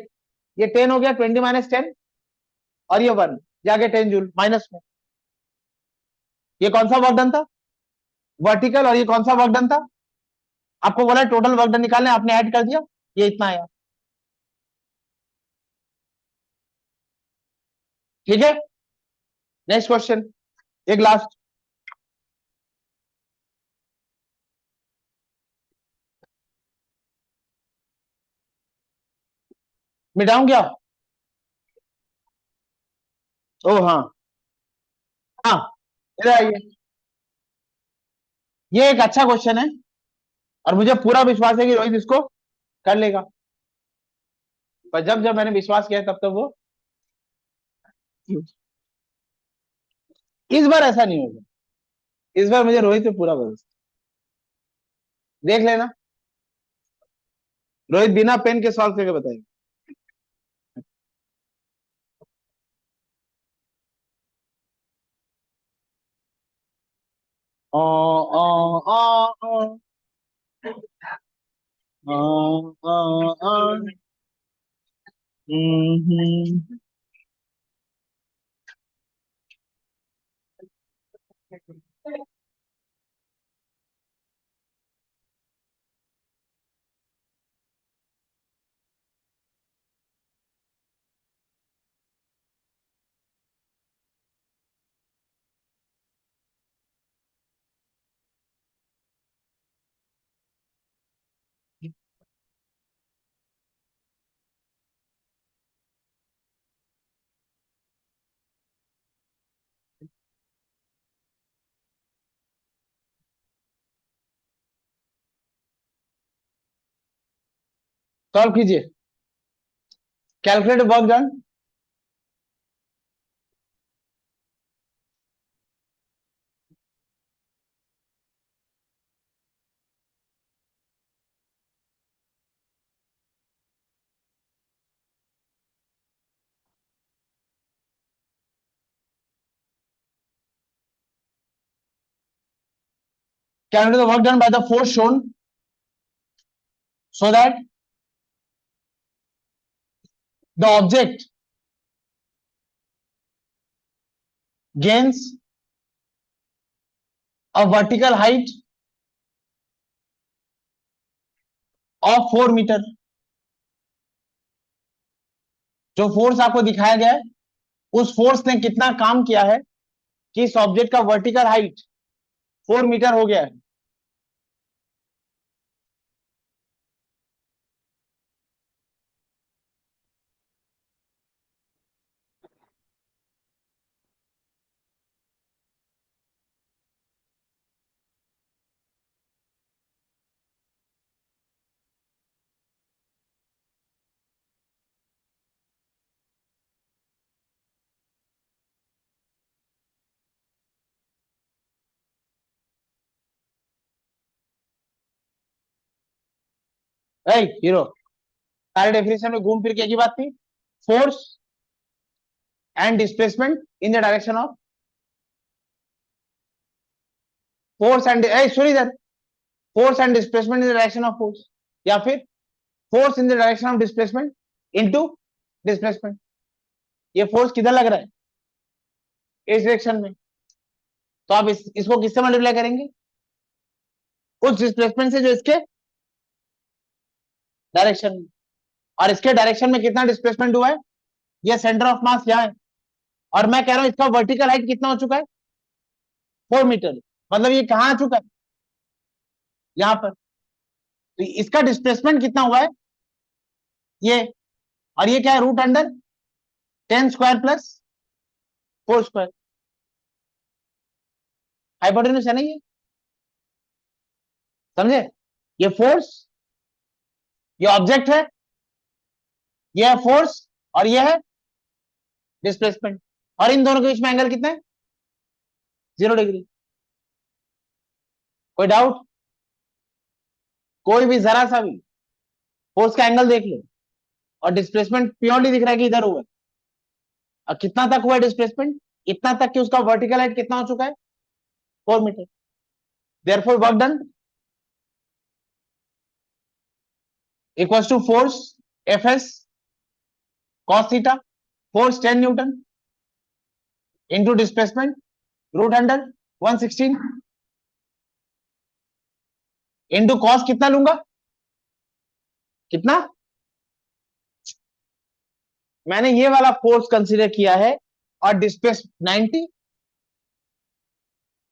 10 हो गया 20 माइनस 10, और ये 1 जाके 10 जूल माइनस में। ये कौन सा वर्क डन था वर्टिकल, और ये कौन सा वर्क डन था, आपको बोला टोटल वर्क डन निकालने, आपने ऐड कर दिया, ये इतना आया, ठीक है। नेक्स्ट क्वेश्चन, एक लास्ट, मिटाऊं क्या, ओ हाँ, हाँ इधर आइए, ये एक अच्छा क्वेश्चन है और मुझे पूरा विश्वास है कि रोहित इसको कर लेगा, पर जब जब मैंने विश्वास किया तब तक वो, इस बार ऐसा नहीं होगा, इस बार मुझे रोहित पे पूरा भरोसा, देख लेना, रोहित बिना पेन के सॉल्व करके बताएगा। आ, आ, आ, आ, आ, आ, आ, हम्म। सॉल्व कीजिए, calculate work done, calculate the work done by the force shown so that the object gains a vertical height of 4 metre. जो फोर्स आपको दिखाया गया है उस फोर्स ने कितना काम किया है कि इस ऑब्जेक्ट का वर्टिकल हाइट 4 मीटर हो गया है। हीरो सारे डेफिनेशन में घूम फिर के एक ही बात थी, force and displacement in the direction of force and sorry sir, force and displacement in the direction of force, या फिर force in the direction of displacement into displacement. ये फोर्स किधर लग रहा है इस डायरेक्शन में, तो आप इसको किससे मल्टीप्लाई करेंगे उस डिस्प्लेसमेंट से जो इसके डायरेक्शन में, और इसके डायरेक्शन में कितना डिस्प्लेसमेंट हुआ है, ये सेंटर ऑफ मास यहाँ है, और मैं कह रहा हूं इसका वर्टिकल हाइट कितना हो चुका है 4 मीटर, मतलब ये कहां आ चुका है, यहां पर। तो इसका डिस्प्लेसमेंट कितना हुआ है ये, और ये क्या है, root under 10 square plus 4 square, hypotenuse है ना ये, समझे। ये फोर्स, ये ऑब्जेक्ट है, ये है फोर्स, और ये है डिस्प्लेसमेंट, और इन दोनों के बीच में एंगल कितना है, 0 डिग्री। कोई डाउट, कोई भी जरा सा भी, फोर्स का एंगल देख लो, और डिस्प्लेसमेंट प्योरली दिख रहा है कि इधर हुआ है। और कितना तक हुआ है डिस्प्लेसमेंट, इतना तक कि उसका वर्टिकल हाइट कितना हो चुका है, 4 metre. Therefore work done equals to force F S cos theta, force 10 newton into displacement root under 116 into cos कितना लूंगा, कितना, मैंने ये वाला फोर्स कंसीडर किया है, और डिस्प्लेस 90,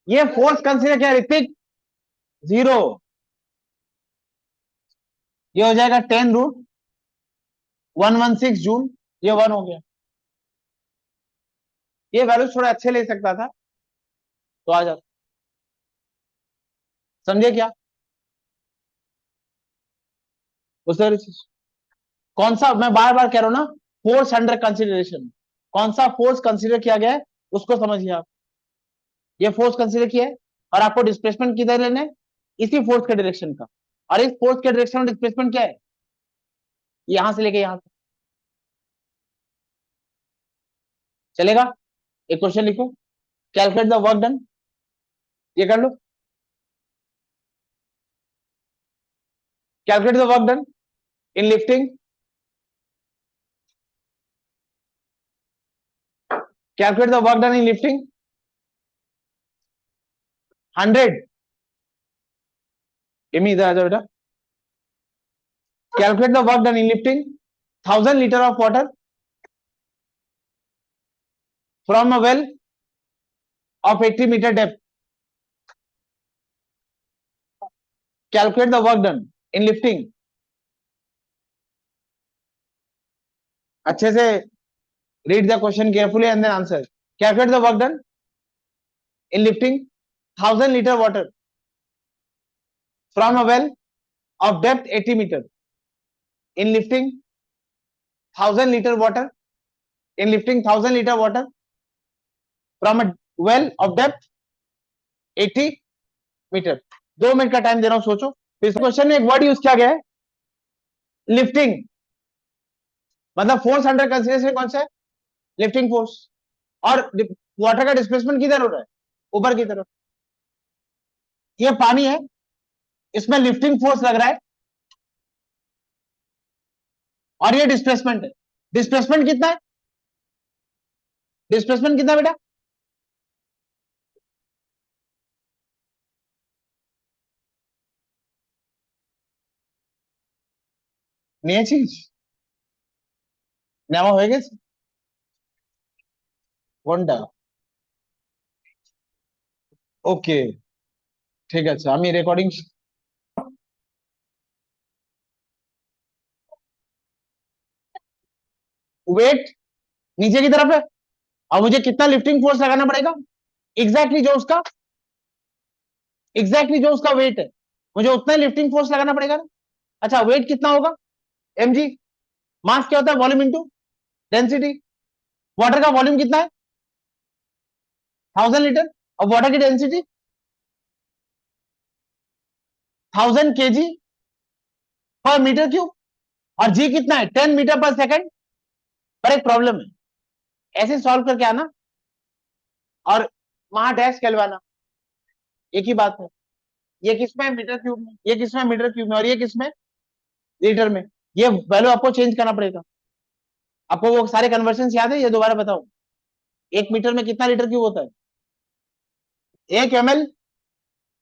ये फोर्स कंसीडर किया ऋतिक 0, ये हो जाएगा 10 रूट 116 जूल, ये 1 हो गया। ये वैल्यू थोड़ा अच्छे ले सकता था, तो आ जाता, समझे क्या उस कौन सा, मैं बार बार कह रहा हूं ना, फोर्स अंडर कंसिडरेशन, कौन सा फोर्स कंसीडर किया गया है उसको समझिए आप। ये फोर्स कंसीडर किया है, और आपको डिस्प्लेसमेंट किधर लेना है, इसी फोर्स के डायरेक्शन का, और इस फोर्स के डायरेक्शन में डिस्प्लेसमेंट क्या है, यहां से लेके यहां तक, चलेगा। एक क्वेश्चन लिखो, कैलकुलेट द वर्क डन, ये कर लो, calculate the work done in lifting, calculate the work done in lifting 100, इधर आ जाओ बेटा, calculate the work done in lifting 1000 litre of water from a well of 80-meter depth. Calculate the work done in lifting. अच्छे से read the question carefully and then answer. Calculate the work done in lifting 1000 liter water from a well of depth 80 meter. In lifting 1000 liter water. In lifting 1000 liter water from a well of depth 80 metre. 2 minute का time दे रहा हूं, सोचो। इस question में एक word use किया गया है, लिफ्टिंग, मतलब फोर्स अंडर कंसीडरेशन कौन सा है, लिफ्टिंग फोर्स, और वाटर का डिस्प्लेसमेंट किधर हो रहा है, ऊपर की तरफ। ये पानी है, इसमें लिफ्टिंग फोर्स लग रहा है, और ये डिस्प्लेसमेंट है। डिस्प्लेसमेंट कितना है, डिस्प्लेसमेंट कितना बेटा, नहीं है चीज, নেওয়া হয়ে গেছে কোনটা, ওকে ঠিক আছে, আমি রেকর্ডিং, वेट नीचे की तरफ है, और मुझे कितना लिफ्टिंग फोर्स लगाना पड़ेगा, एग्जैक्टली जो उसका, एग्जैक्टली जो उसका वेट है, मुझे उतना लिफ्टिंग फोर्स लगाना पड़ेगा ना। अच्छा, वेट कितना होगा, mg, मास क्या होता है, वॉल्यूम इंटू डेंसिटी। वाटर का वॉल्यूम कितना है, 1000 लीटर, और वाटर की डेंसिटी 1000 kg पर मीटर क्यूब, और जी कितना है, 10 मीटर पर सेकंड। पर एक प्रॉब्लम है, ऐसे सॉल्व करके आना और वहां डैश कहलवाना, एक ही बात है। ये किसमें, मीटर क्यूब में, ये किसमें, मीटर क्यूब में, और ये किसमें, लीटर में। ये वैल्यू आपको चेंज करना पड़ेगा। आपको वो सारे कन्वर्जन याद है, ये दोबारा बताओ, 1 मीटर में कितना लीटर क्यूब होता है, 1 ml,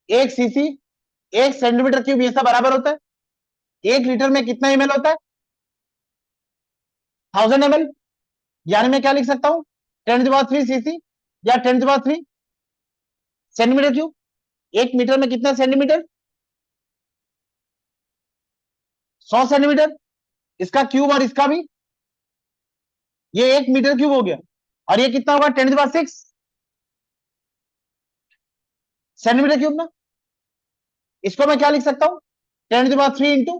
1 cc, 1 सेंटीमीटर क्यूब, ये सब बराबर होता है। 1 लीटर में कितना ml होता है, 1000 ml, यानी मैं क्या लिख सकता हूं, 10⁻³ cc या 10⁻³ सेंटीमीटर क्यूब। 1 मीटर में कितना सेंटीमीटर? 100 सेंटीमीटर। इसका क्यूब और इसका भी, ये 1 मीटर क्यूब हो गया। और ये कितना होगा? 10⁶ सेंटीमीटर क्यूब में। इसको मैं क्या लिख सकता हूं? 10⁻³ इंटू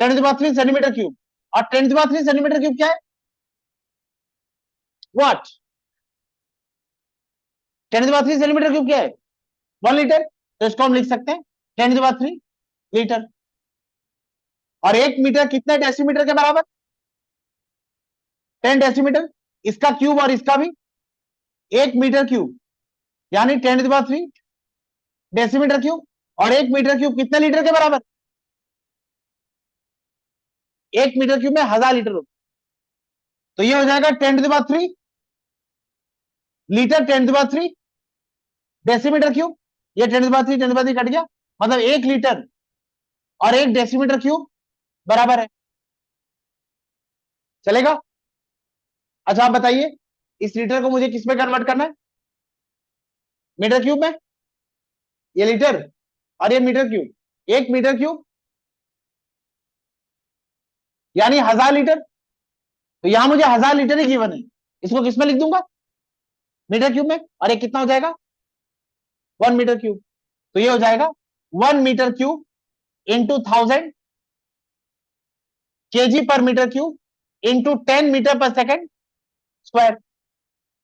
10⁻³ सेंटीमीटर क्यूब। और 10⁻³ सेंटीमीटर क्यूब क्या है? व्हाट? 10⁻³ सेंटीमीटर क्यूब क्या है? 1 लीटर। तो इसको हम लिख सकते हैं 10⁻³ लीटर। और 1 मीटर कितने डेसीमीटर के बराबर? 10 डेसीमीटर। इसका क्यूब और इसका भी 1 मीटर क्यूब, यानी 10⁻³ डेसीमीटर क्यूब। और 1 मीटर क्यूब कितने लीटर के बराबर? 1 मीटर क्यूब में 1000 लीटर होगा। तो ये हो जाएगा 10⁻³ लीटर 10⁻³ डेसीमीटर क्यूब। ये 10⁻³ 10⁻³ कट गया, मतलब 1 लीटर और 1 डेसीमीटर क्यूब बराबर है। चलेगा? अच्छा आप बताइए, इस लीटर को मुझे किस में कन्वर्ट करना है? मीटर क्यूब में। ये लीटर और ये मीटर क्यूब। 1 मीटर क्यूब यानी 1000 लीटर। तो यहां मुझे 1000 लीटर ही गिवन है, इसको किस में लिख दूंगा? मीटर क्यूब में। और ये कितना हो जाएगा? 1 मीटर क्यूब। तो ये हो जाएगा 1 मीटर क्यूब इंटू 1000 केजी पर metre cube into 10 metre per second square.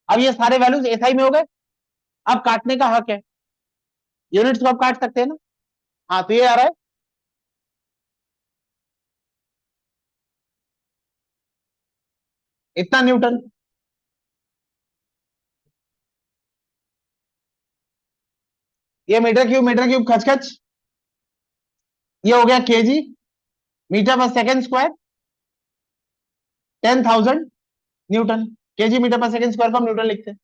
अब ये सारे वैल्यूज एसआई में हो गए। अब काटने का हक है, यूनिट्स को आप काट सकते हैं ना। हाँ तो ये आ रहा है इतना न्यूटन। ये मीटर क्यूब खचखच। ये हो गया K G metre per second square 10,000 newton. K G metre per second square को हम न्यूटन लिखते हैं।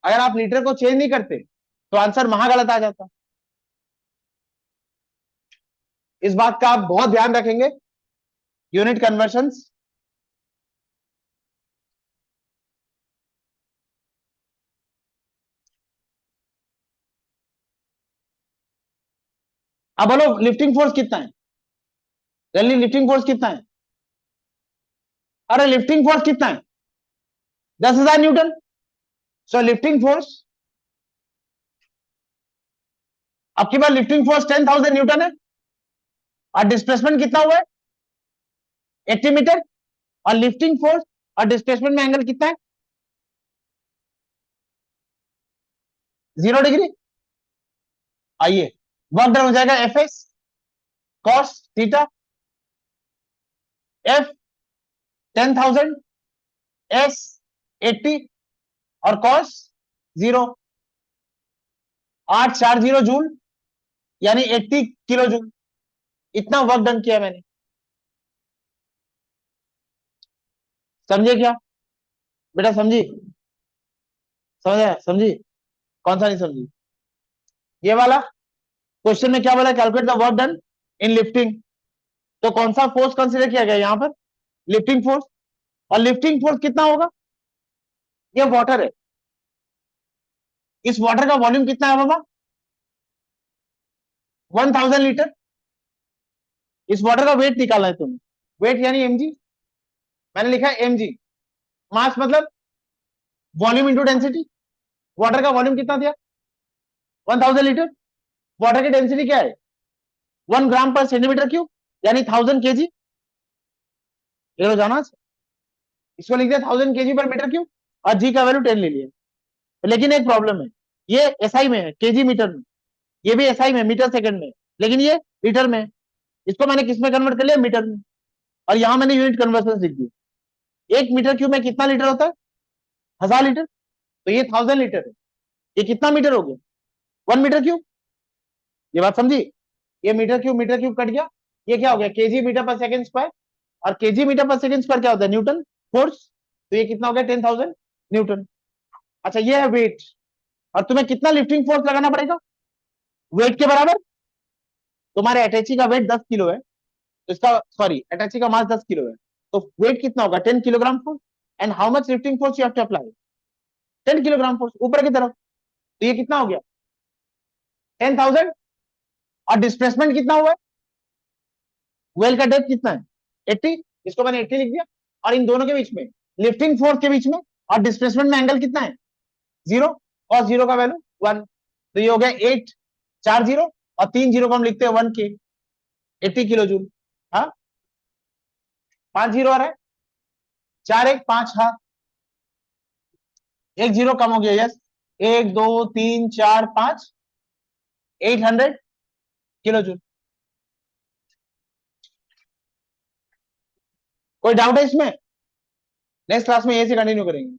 अगर आप लीटर को चेंज नहीं करते तो आंसर महा गलत आ जाता। इस बात का आप बहुत ध्यान रखेंगे यूनिट कन्वर्शंस। अब बोलो लिफ्टिंग फोर्स कितना है? जल्दी लिफ्टिंग फोर्स कितना है? अरे लिफ्टिंग फोर्स कितना है? 10,000 न्यूटन। सो लिफ्टिंग फोर्स, आपके पास लिफ्टिंग फोर्स 10,000 न्यूटन है और डिस्प्लेसमेंट कितना हुआ है? 80 मीटर। और लिफ्टिंग फोर्स और डिस्प्लेसमेंट में एंगल कितना है? 0 डिग्री। आइए वर्क डन हो जाएगा F S cos theta. F 10,000, S 80 और कॉस 0। 840 जूल यानी 80 किलो जूल। इतना वर्क डन किया मैंने। समझे क्या बेटा? समझी? समझा? समझी? कौन सा नहीं समझी? ये वाला क्वेश्चन में क्या बोला? Calculate the work done in lifting. तो कौन सा फोर्स कंसीडर किया गया यहां पर? Lifting force. और लिफ्टिंग फोर्स कितना होगा? ये वाटर है, इस वाटर का वॉल्यूम कितना है बाबा? 1000 लीटर। इस वाटर का वेट निकालना है तुम्हें। वेट यानी एमजी, मैंने लिखा है एमजी। मास मतलब वॉल्यूम इंटू डेंसिटी। वाटर का वॉल्यूम कितना दिया? 1000 लीटर। वाटर की डेंसिटी क्या है? 1 ग्राम पर सेंटीमीटर क्यूब यानी 1000 केजी। ये लो जाना, इसको लिख दिया 1000 केजी पर मीटर क्यूब और जी का वैल्यू 10 ले लिया। लेकिन एक प्रॉब्लम है, ये एसआई में है, केजी मीटर में। ये भी एसआई में, मीटर सेकंड में, लेकिन ये लीटर में है। इसको मैंने किस में कन्वर्ट कर लिया? मीटर में। और यहां मैंने यूनिट कन्वर्सन लिख दी। 1 मीटर क्यूब में कितना लीटर होता है? 1000 लीटर। तो ये 1000 लीटर है। ये कितना मीटर हो गया? 1 मीटर क्यूब। ये बात समझी? ये मीटर क्यूब कट गया। ये क्या हो गया? केजी मीटर पर सेकंड स्क्वायर। और केजी मीटर पर सेकंड स्क्वायर क्या होता है? Newton force. तो ये कितना हो गया? 10,000 न्यूटन। अच्छा ये है वेट। और तुम्हें कितना लिफ्टिंग फोर्स लगाना पड़ेगा वेट के बराबर? तुम्हारे अटैची का वेट 10 किलो है, तो इसका सॉरी अटैची का मास 10 किलो है, तो वेट कितना होगा? 10 kilogram force. And how much lifting force you have to apply? 10 kilogram force ऊपर की तरफ। तो ये कितना हो गया 10,000। और डिस्प्लेसमेंट कितना हुआ है, वेल का डेप्थ कितना है 80, इसको मैंने 80 लिख दिया। और इन दोनों के बीच में लिफ्टिंग फोर्स के बीच में और डिस्प्लेसमेंट में एंगल कितना है 0, cos 0 का वैल्यू 1। तो ये हो गया 8 4 0 और 3 0 को हम लिखते हैं 1 के 80 किलो जूल। हाँ 5 0 आ रहा है 4 1 5, हाँ 1 0 कम हो गया, यस 1 2 3 4 5 800 किलो जूल। कोई डाउट है इसमें? नेक्स्ट क्लास में ये से कंटिन्यू करेंगे।